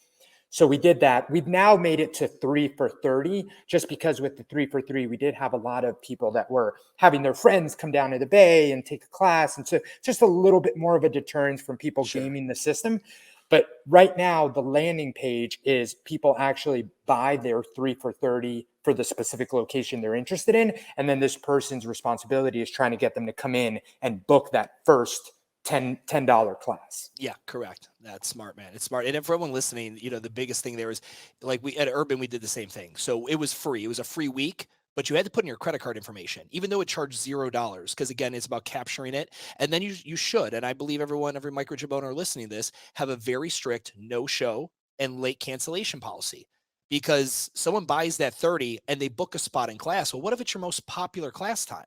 So we did that. We've now made it to 3 for 30, just because with the 3 for 3, we did have a lot of people that were having their friends come down to the Bay and take a class. And so just a little bit more of a deterrence from people gaming the system. But right now, the landing page is people actually buy their 3 for 30 for the specific location they're interested in. And then this person's responsibility is trying to get them to come in and book that first $10 class. Yeah, correct. That's smart, man. It's smart. And for everyone listening, the biggest thing there is, like, we at Urban, we did the same thing. So it was free. It was a free week, but you had to put in your credit card information, even though it charged $0, because again, it's about capturing it. And then you should, and I believe every microgym owner listening to this, have a very strict no-show and late cancellation policy, because someone buys that 30 and they book a spot in class. Well, what if it's your most popular class time?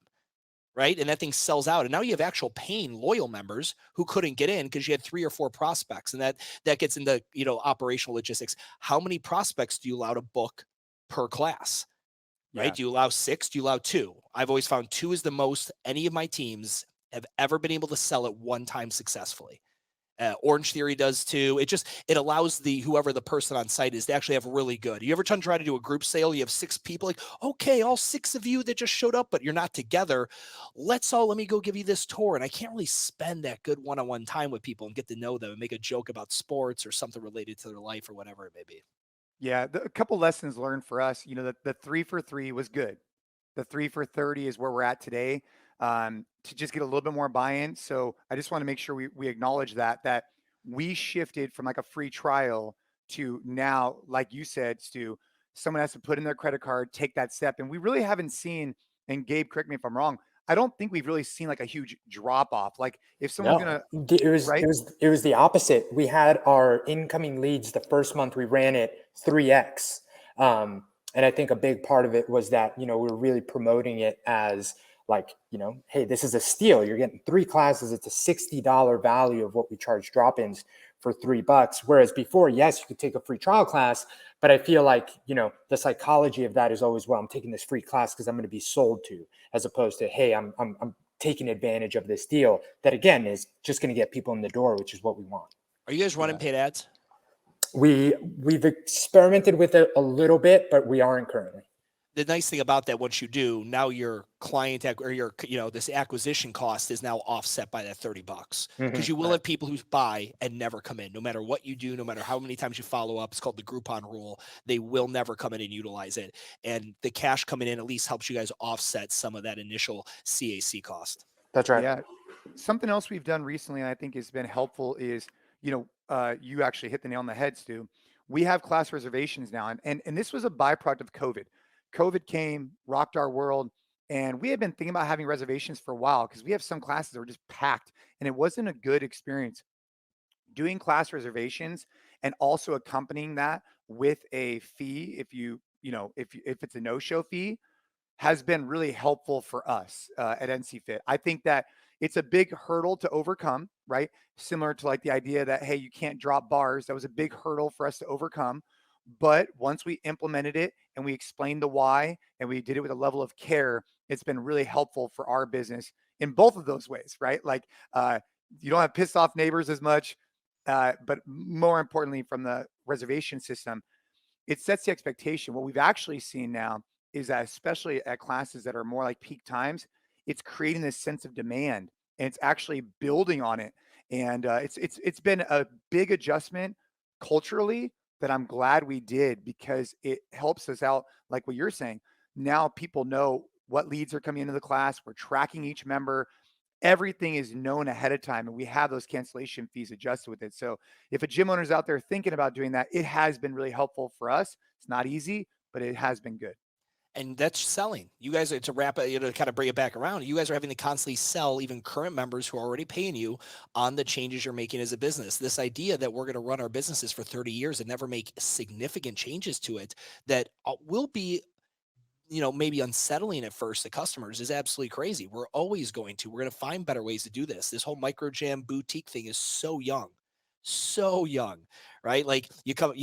Right? And that thing sells out. And now you have actual paying loyal members who couldn't get in because you had 3 or 4 prospects. And that gets into, operational logistics. How many prospects do you allow to book per class? Right? Yeah. Do you allow 6? Do you allow 2? I've always found 2 is the most any of my teams have ever been able to sell at one time successfully. Orange Theory does too. It allows whoever the person on site is to actually have really good. You ever try to do a group sale? You have 6 people, like, okay, all 6 of you that just showed up, but you're not together. Let me go give you this tour. And I can't really spend that good one-on-one time with people and get to know them and make a joke about sports or something related to their life or whatever it may be. Yeah, a couple lessons learned for us. The 3 for 3 was good. The 3 for 30 is where we're at today, to just get a little bit more buy-in. So I just want to make sure we acknowledge that we shifted from like a free trial to now, like you said, Stu, someone has to put in their credit card, take that step. And we really haven't seen, and Gabe, correct me if I'm wrong, I don't think we've really seen like a huge drop off. Like if someone's it was the opposite. We had our incoming leads the first month we ran it 3x. And I think a big part of it was that, we were really promoting it as like, hey, this is a steal. You're getting 3 classes. It's a $60 value of what we charge drop-ins for $3. Whereas before, yes, you could take a free trial class, but I feel like, the psychology of that is always, well, I'm taking this free class because I'm going to be sold to, as opposed to, hey, I'm taking advantage of this deal that, again, is just going to get people in the door, which is what we want. Are you guys running paid ads? We've experimented with it a little bit, but we aren't currently. The nice thing about that, once you do, now your client or your, this acquisition cost is now offset by that $30, because you will have people who buy and never come in, no matter what you do, no matter how many times you follow up. It's called the Groupon rule. They will never come in and utilize it. And the cash coming in at least helps you guys offset some of that initial CAC cost. That's right. Yeah. Something else we've done recently, and I think has been helpful is, you actually hit the nail on the head, Stu. We have class reservations now. And this was a byproduct of COVID. COVID came, rocked our world. And we had been thinking about having reservations for a while because we have some classes that were just packed and it wasn't a good experience. Doing class reservations and also accompanying that with a fee, if it's a no-show fee, has been really helpful for us at NC Fit. I think that it's a big hurdle to overcome, right? Similar to like the idea that, hey, you can't drop bars. That was a big hurdle for us to overcome. But once we implemented it and we explained the why and we did it with a level of care, it's been really helpful for our business in both of those ways, right? Like you don't have pissed off neighbors as much. but more importantly, from the reservation system, it sets the expectation. What we've actually seen now is that, especially at classes that are more like peak times, it's creating this sense of demand, and it's actually building on it. And it's been a big adjustment culturally that I'm glad we did, because it helps us out. Like what you're saying, now people know what leads are coming into the class. We're tracking each member. Everything is known ahead of time, and we have those cancellation fees adjusted with it. So if a gym owner's out there thinking about doing that, it has been really helpful for us. It's not easy, but it has been good. And that's selling. You guys are, to wrap it, to kind of bring it back around, you guys are having to constantly sell even current members who are already paying you on the changes you're making as a business. This idea that we're going to run our businesses for 30 years and never make significant changes to it that will be, maybe unsettling at first to customers, is absolutely crazy. We're going to find better ways to do this. This whole micro gym boutique thing is so young, right? Like you come,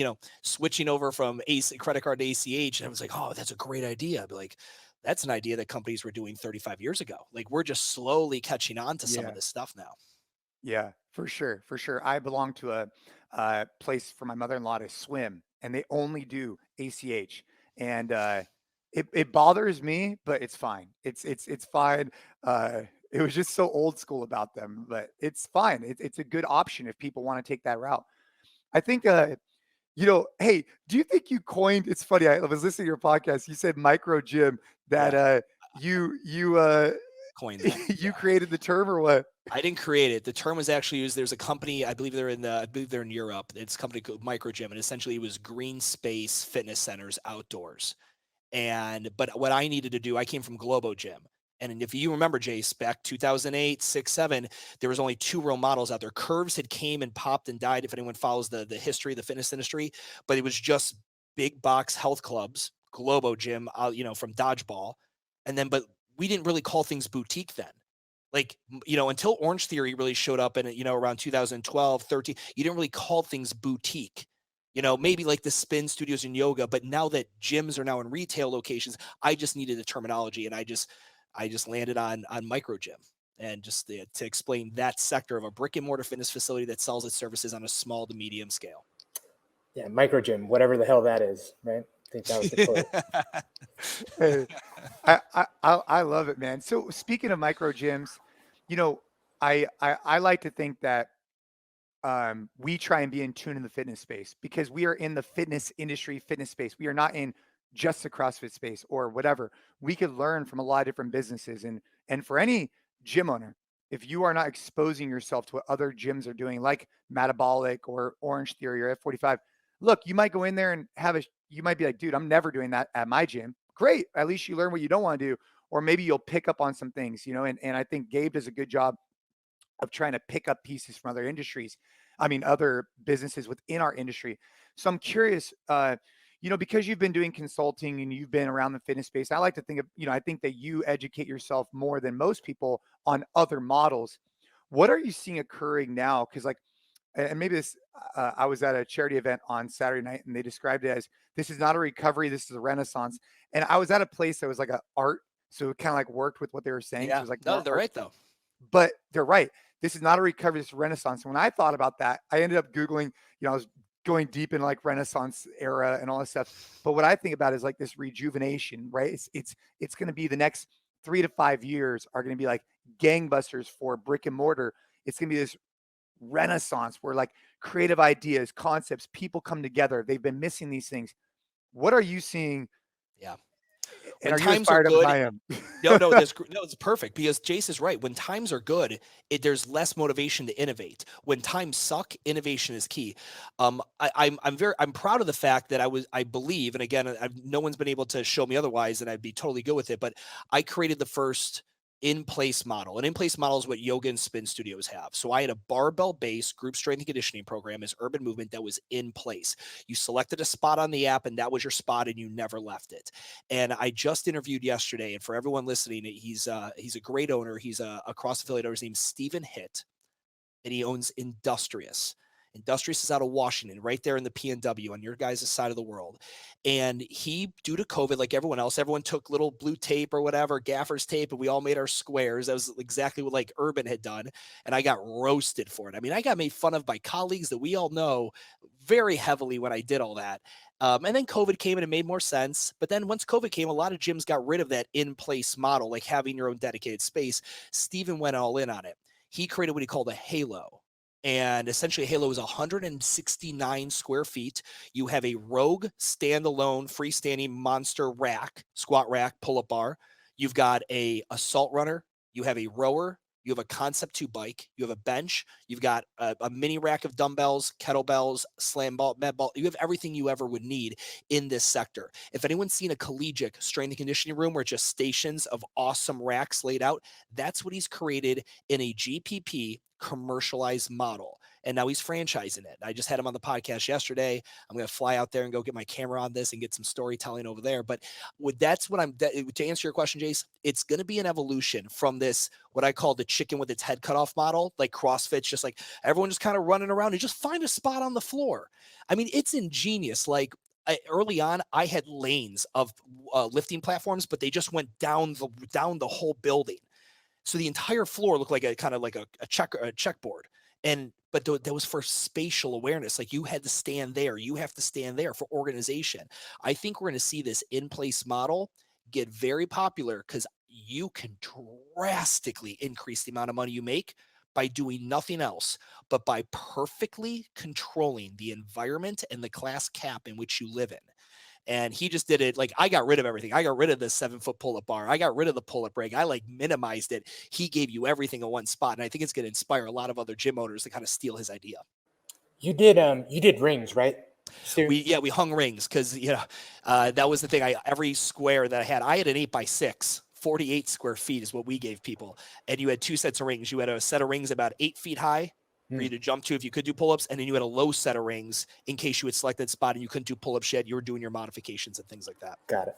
switching over from credit card to ACH, and I was like, oh, that's a great idea. I'd be like, that's an idea that companies were doing 35 years ago. Like we're just slowly catching on to some of Yeah. this stuff now. Yeah, for sure. For sure. I belong to a place for my mother-in-law to swim, and they only do ACH. And it bothers me, but it's fine. It's fine. It was just so old school about them, but it's fine. It's a good option if people want to take that route. I think, hey, do you think you coined? It's funny. I was listening to your podcast. You said micro gym. That Yeah, you coin that. you Yeah. created the term, or what? I didn't create it. The term was actually used. There's a company, I believe they're in Europe. It's a company called Micro Gym, and essentially it was green space fitness centers outdoors. But what I needed to do, I came from Globo Gym. And if you remember, Jace, back 2008, 6, 7, there was only two real models out there. Curves had came and popped and died, if anyone follows the history of the fitness industry, but it was just big box health clubs, Globo Gym, from Dodgeball. But we didn't really call things boutique then. Like, until Orange Theory really showed up in, around 2012, 13, you didn't really call things boutique. Maybe like the spin studios and yoga, but now that gyms are now in retail locations, I just needed a terminology, and I just landed on micro gym, and just to explain that sector of a brick and mortar fitness facility that sells its services on a small to medium scale. Yeah, micro gym, whatever the hell that is, right? I think that was the quote. Hey, I love it, man. So speaking of micro gyms, I like to think that we try and be in tune in the fitness space, because we are in the fitness industry, fitness space. We are not in just the CrossFit space or whatever. We could learn from a lot of different businesses, and for any gym owner, if you are not exposing yourself to what other gyms are doing, like Metabolic or Orange Theory or F45, look, you might go in there and you might be like, dude, I'm never doing that at my gym. Great. At least you learn what you don't want to do. Or maybe you'll pick up on some things, and I think Gabe does a good job of trying to pick up pieces from other industries. I mean, other businesses within our industry. So I'm curious, because you've been doing consulting and you've been around the fitness space, I like to think of, I think that you educate yourself more than most people on other models. What are you seeing occurring now? Because and maybe I was at a charity event on Saturday night, and they described it as, this is not a recovery, this is a renaissance. And I was at a place that was like an art, so it kind of like worked with what they were saying. So it Yeah, was like no, more they're art, right though. but they're right. This is not a recovery, this is a renaissance. And when I thought about that, I ended up Googling, I was going deep in like Renaissance era and all this stuff. But what I think about is like this rejuvenation, right? It's going to be the next 3 to 5 years are going to be like gangbusters for brick and mortar. It's going to be this renaissance where like creative ideas, concepts, people come together. They've been missing these things. What are you seeing? Yeah. And When are you as times are fired up as good, I am? no, it's perfect, because Jace is right. When times are good, there's less motivation to innovate. When times suck, innovation is key. I'm proud of the fact that I believe, and again, no one's been able to show me otherwise, and I'd be totally good with it. But I created the first in-place model. An in-place model is what yoga and spin studios have. So I had a barbell-based group strength and conditioning program as urban movement that was in place. You selected a spot on the app, and that was your spot, and you never left it. And I just interviewed yesterday, and for everyone listening, he's a great owner. He's a cross affiliate owner. His name's Stephen Hitt, and he owns Industrious. Industrious is out of Washington, right there in the PNW on your guys' side of the world. And he, due to COVID, like everyone else, everyone took little blue tape or whatever, gaffer's tape, and we all made our squares. That was exactly what like Urban had done. And I got roasted for it. I mean, I got made fun of by colleagues that we all know very heavily when I did all that. And then COVID came and it made more sense. But then once COVID came, a lot of gyms got rid of that in-place model, like having your own dedicated space. Steven went all in on it. He created what he called a halo. And essentially, Halo is 169 square feet. You have a Rogue standalone freestanding monster rack, squat rack, pull-up bar. You've got a assault runner. You have a rower. You have a Concept 2 bike. You have a bench. You've got a mini rack of dumbbells, kettlebells, slam ball, med ball. You have everything you ever would need in this sector. If anyone's seen a collegiate strength and conditioning room where it's just stations of awesome racks laid out, that's what he's created in a GPP commercialized model. And now he's franchising it. I just had him on the podcast yesterday. I'm going to fly out there and go get my camera on this and get some storytelling over there. But that's what to answer your question, Jace, it's going to be an evolution from this, what I call the chicken with its head cut off model, like CrossFit's just like everyone just kind of running around and just find a spot on the floor. I mean, it's ingenious. Like early on, I had lanes of lifting platforms, but they just went down the whole building. So the entire floor looked like a kind of like a checkboard. But that was for spatial awareness. Like you had to stand there. You have to stand there for organization. I think we're going to see this in-place model get very popular because you can drastically increase the amount of money you make by doing nothing else, but by perfectly controlling the environment and the class cap in which you live in. And he just did it. Like I got rid of everything. I got rid of the 7-foot pull-up bar. I got rid of the pull-up rig. I like minimized it. He gave you everything in one spot. And I think it's going to inspire a lot of other gym owners to kind of steal his idea. You did rings, right? We hung rings because, that was the thing. Every square that I had an 8x6, 48 square feet is what we gave people. And you had 2 sets of rings. You had a set of rings about 8 feet high for you to jump to if you could do pull-ups, and then you had a low set of rings in case you had selected spot and you couldn't do pull-ups yet. You were doing your modifications and things like that. Got it.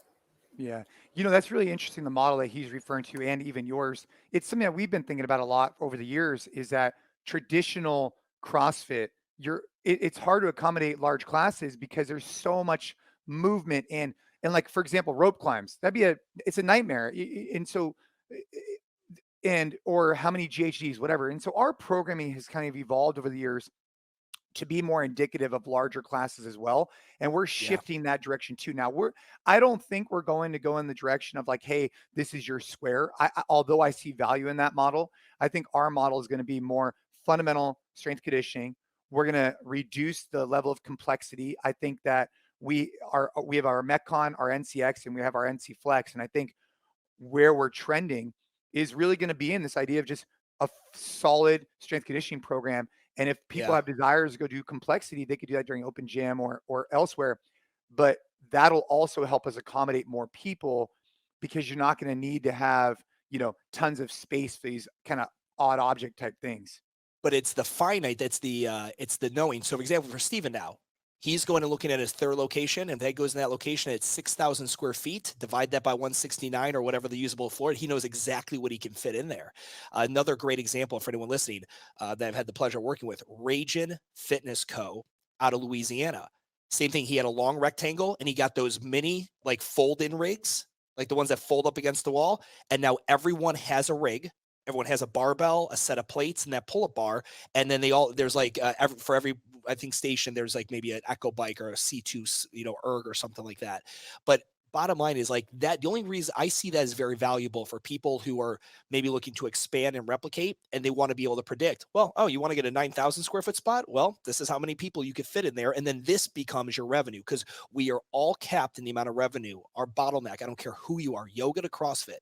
Yeah. That's really interesting, the model that he's referring to and even yours. It's something that we've been thinking about a lot over the years is that traditional CrossFit, it's hard to accommodate large classes because there's so much movement and like, for example, rope climbs, it's a nightmare. And so, or how many GHDs, whatever. And so our programming has kind of evolved over the years to be more indicative of larger classes as well. And we're shifting that direction too. Now I don't think we're going to go in the direction of like, hey, this is your square. Although I see value in that model, I think our model is going to be more fundamental strength conditioning. We're going to reduce the level of complexity. I think that we have our Metcon, our NCX, and we have our NC Flex. And I think where we're trending is really going to be in this idea of just a solid strength conditioning program. And if people have desires to go do complexity, they could do that during open gym or elsewhere. But that'll also help us accommodate more people because you're not going to need to have, tons of space for these kind of odd object type things. But it's the finite, it's the knowing. So for example, for Steven now, he's going and looking at his third location, and that goes in that location at 6,000 square feet. Divide that by 169 or whatever the usable floor. He knows exactly what he can fit in there. Another great example for anyone listening that I've had the pleasure of working with, Ragin Fitness Co. out of Louisiana. Same thing. He had a long rectangle, and he got those mini like fold-in rigs, like the ones that fold up against the wall. And now everyone has a rig. Everyone has a barbell, a set of plates, and that pull-up bar. And then there's like for every, I think, station, there's like maybe an Echo bike or a C2, erg or something like that. But bottom line is like that. The only reason I see that is very valuable for people who are maybe looking to expand and replicate, and they want to be able to predict, well, you want to get a 9,000 square foot spot? Well, this is how many people you could fit in there. And then this becomes your revenue because we are all capped in the amount of revenue. Our bottleneck, I don't care who you are, yoga to CrossFit,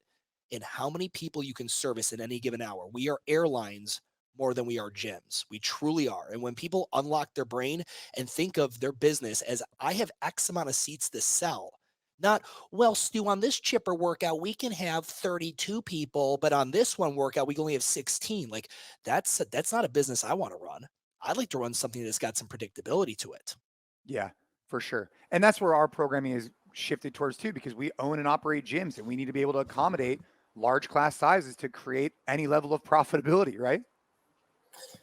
and how many people you can service in any given hour. We are airlines more than we are gyms. We truly are. And when people unlock their brain and think of their business as I have X amount of seats to sell, not, well, Stu, on this chipper workout, we can have 32 people, but on this one workout, we can only have 16. Like that's not a business I want to run. I'd like to run something that's got some predictability to it. Yeah, for sure. And that's where our programming is shifted towards too, because we own and operate gyms and we need to be able to accommodate large class sizes to create any level of profitability, right?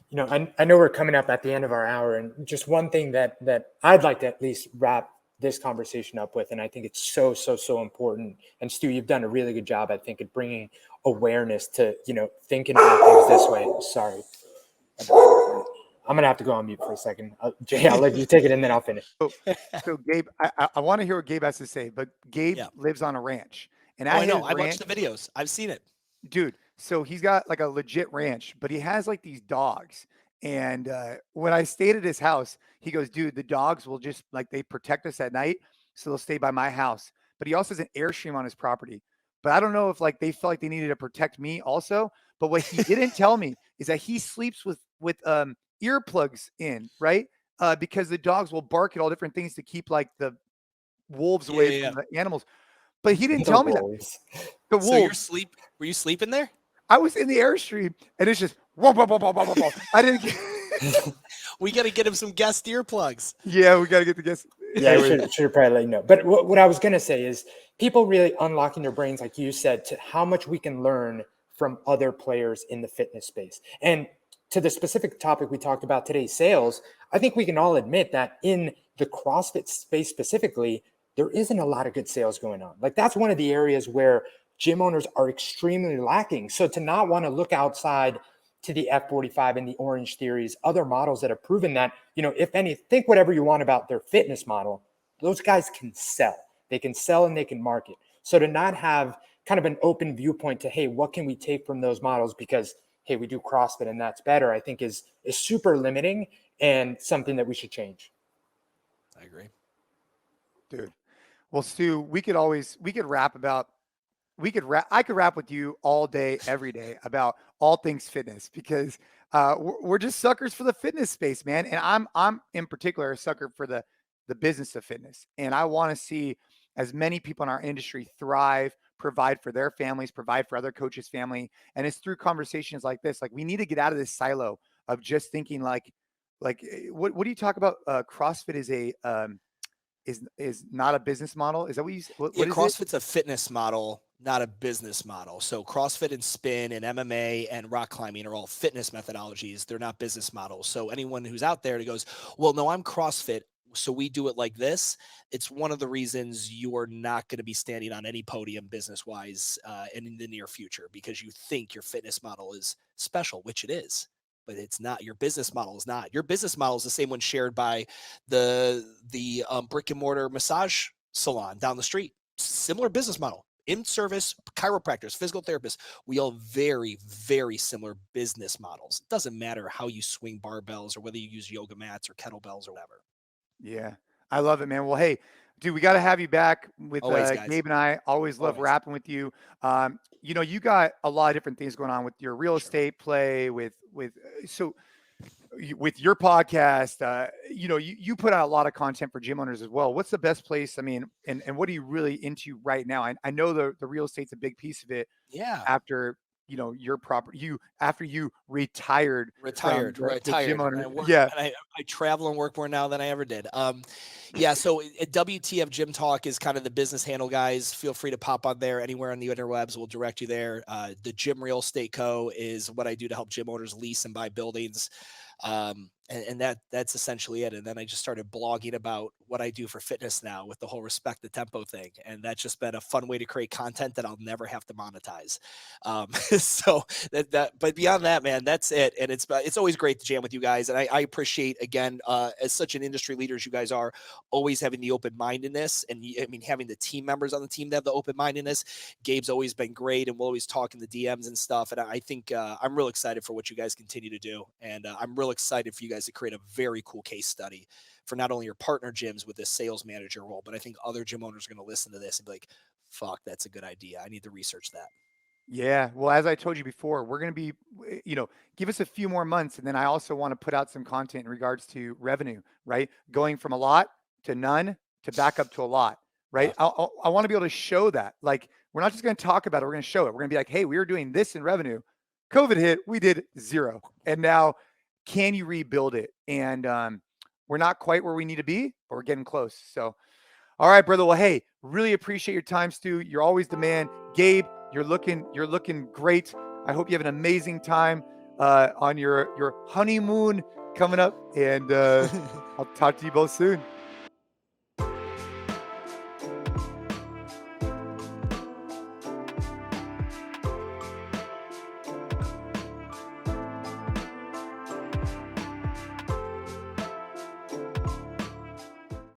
You know, I know we're coming up at the end of our hour, and just one thing that I'd like to at least wrap this conversation up with, and I think it's so important. And Stu, you've done a really good job, I think, at bringing awareness to, you know, thinking about things this way. Sorry, I'm gonna have to go on mute for a second. Jay, I'll let you take it, and then I'll finish. So Gabe, I want to hear what Gabe has to say, but Gabe lives on a ranch, and I know. I watched the videos. I've seen it, dude. So he's got like a legit ranch, but he has like these dogs. And when I stayed at his house, he goes, dude, the dogs will just like, they protect us at night. So they'll stay by my house. But he also has an Airstream on his property. But I don't know if like they felt like they needed to protect me also. But what he didn't tell me is that he sleeps with earplugs in, right? Because the dogs will bark at all different things to keep like the wolves away from the animals. But he didn't tell me that. The wolves. So were you sleeping there? I was in the Airstream, and it's just whoa, whoa, whoa, whoa, whoa, whoa. I didn't get We got to get him some guest earplugs. Yeah, we got to get the guest. Yeah, I should probably let you know. But what I was going to say is people really unlocking their brains, like you said, to how much we can learn from other players in the fitness space. And to the specific topic we talked about today, sales, I think we can all admit that in the CrossFit space specifically, there isn't a lot of good sales going on. Like that's one of the areas where gym owners are extremely lacking. So to not want to look outside to the F45 and the Orange Theories, other models that have proven that, you know, if any, think whatever you want about their fitness model, those guys can sell. They can sell and they can market. So to not have kind of an open viewpoint to, hey, what can we take from those models because, hey, we do CrossFit and that's better, I think is super limiting and something that we should change. I agree. Dude. Well, Stu, I could rap with you all day, every day about all things fitness because we're just suckers for the fitness space, man. And I'm in particular a sucker for the business of fitness. And I want to see as many people in our industry thrive, provide for their families, provide for other coaches' family. And it's through conversations like this. Like we need to get out of this silo of just thinking like what do you talk about? CrossFit is not a business model. Is that what you what is CrossFit's a fitness model, not a business model. So CrossFit and spin and MMA and rock climbing are all fitness methodologies. They're not business models. So anyone who's out there that goes, well, no, I'm CrossFit, so we do it like this. It's one of the reasons you are not going to be standing on any podium business wise in the near future because you think your fitness model is special, which it is. But it's not. Your business model is not. Your business model is the same one shared by the brick and mortar massage salon down the street. Similar business model. In-service chiropractors, physical therapists. We all very, very similar business models. It doesn't matter how you swing barbells or whether you use yoga mats or kettlebells or whatever. Yeah, I love it, man. Well, hey, dude, we got to have you back with Guys. Gabe and I. Always love rapping with you. You know, you got a lot of different things going on with your real estate play, with your podcast. You know, you put out a lot of content for gym owners as well. What's the best place? I mean, and what are you really into right now? I know the real estate's a big piece of it. Yeah. After your property, after you retired. The gym owner. I travel and work more now than I ever did. So at WTF Gym Talk is kind of the business handle, guys. Feel free to pop on there anywhere on the interwebs. We'll direct you there. The Gym Real Estate Co. is what I do to help gym owners lease and buy buildings. And that's essentially it. And then I just started blogging about what I do for fitness now with the whole Respect the Tempo thing. And that's just been a fun way to create content that I'll never have to monetize. But beyond that, man, that's it. And it's always great to jam with you guys. And I appreciate, again, as such an industry leader as you guys are, always having the open-mindedness. And I mean, having the team members on the team that have the open-mindedness. Gabe's always been great, and we'll always talk in the DMs and stuff. And I think I'm real excited for what you guys continue to do. And I'm real excited for you guys to create a very cool case study for not only your partner gyms with this sales manager role, but I think other gym owners are going to listen to this and be like, fuck, that's a good idea. I need to research that. Yeah. Well, as I told you before, we're going to be, give us a few more months. And then I also want to put out some content in regards to revenue, right? Going from a lot to none to back up to a lot, right? Yeah. I want to be able to show that. Like, we're not just going to talk about it. We're going to show it. We're going to be like, hey, we were doing this in revenue. COVID hit, we did 0. And now can you rebuild it? And we're not quite where we need to be, but we're getting close. So, all right, brother. Well, hey, really appreciate your time, Stu. You're always the man. Gabe, you're looking great. I hope you have an amazing time. on your honeymoon coming up, and I'll talk to you both soon.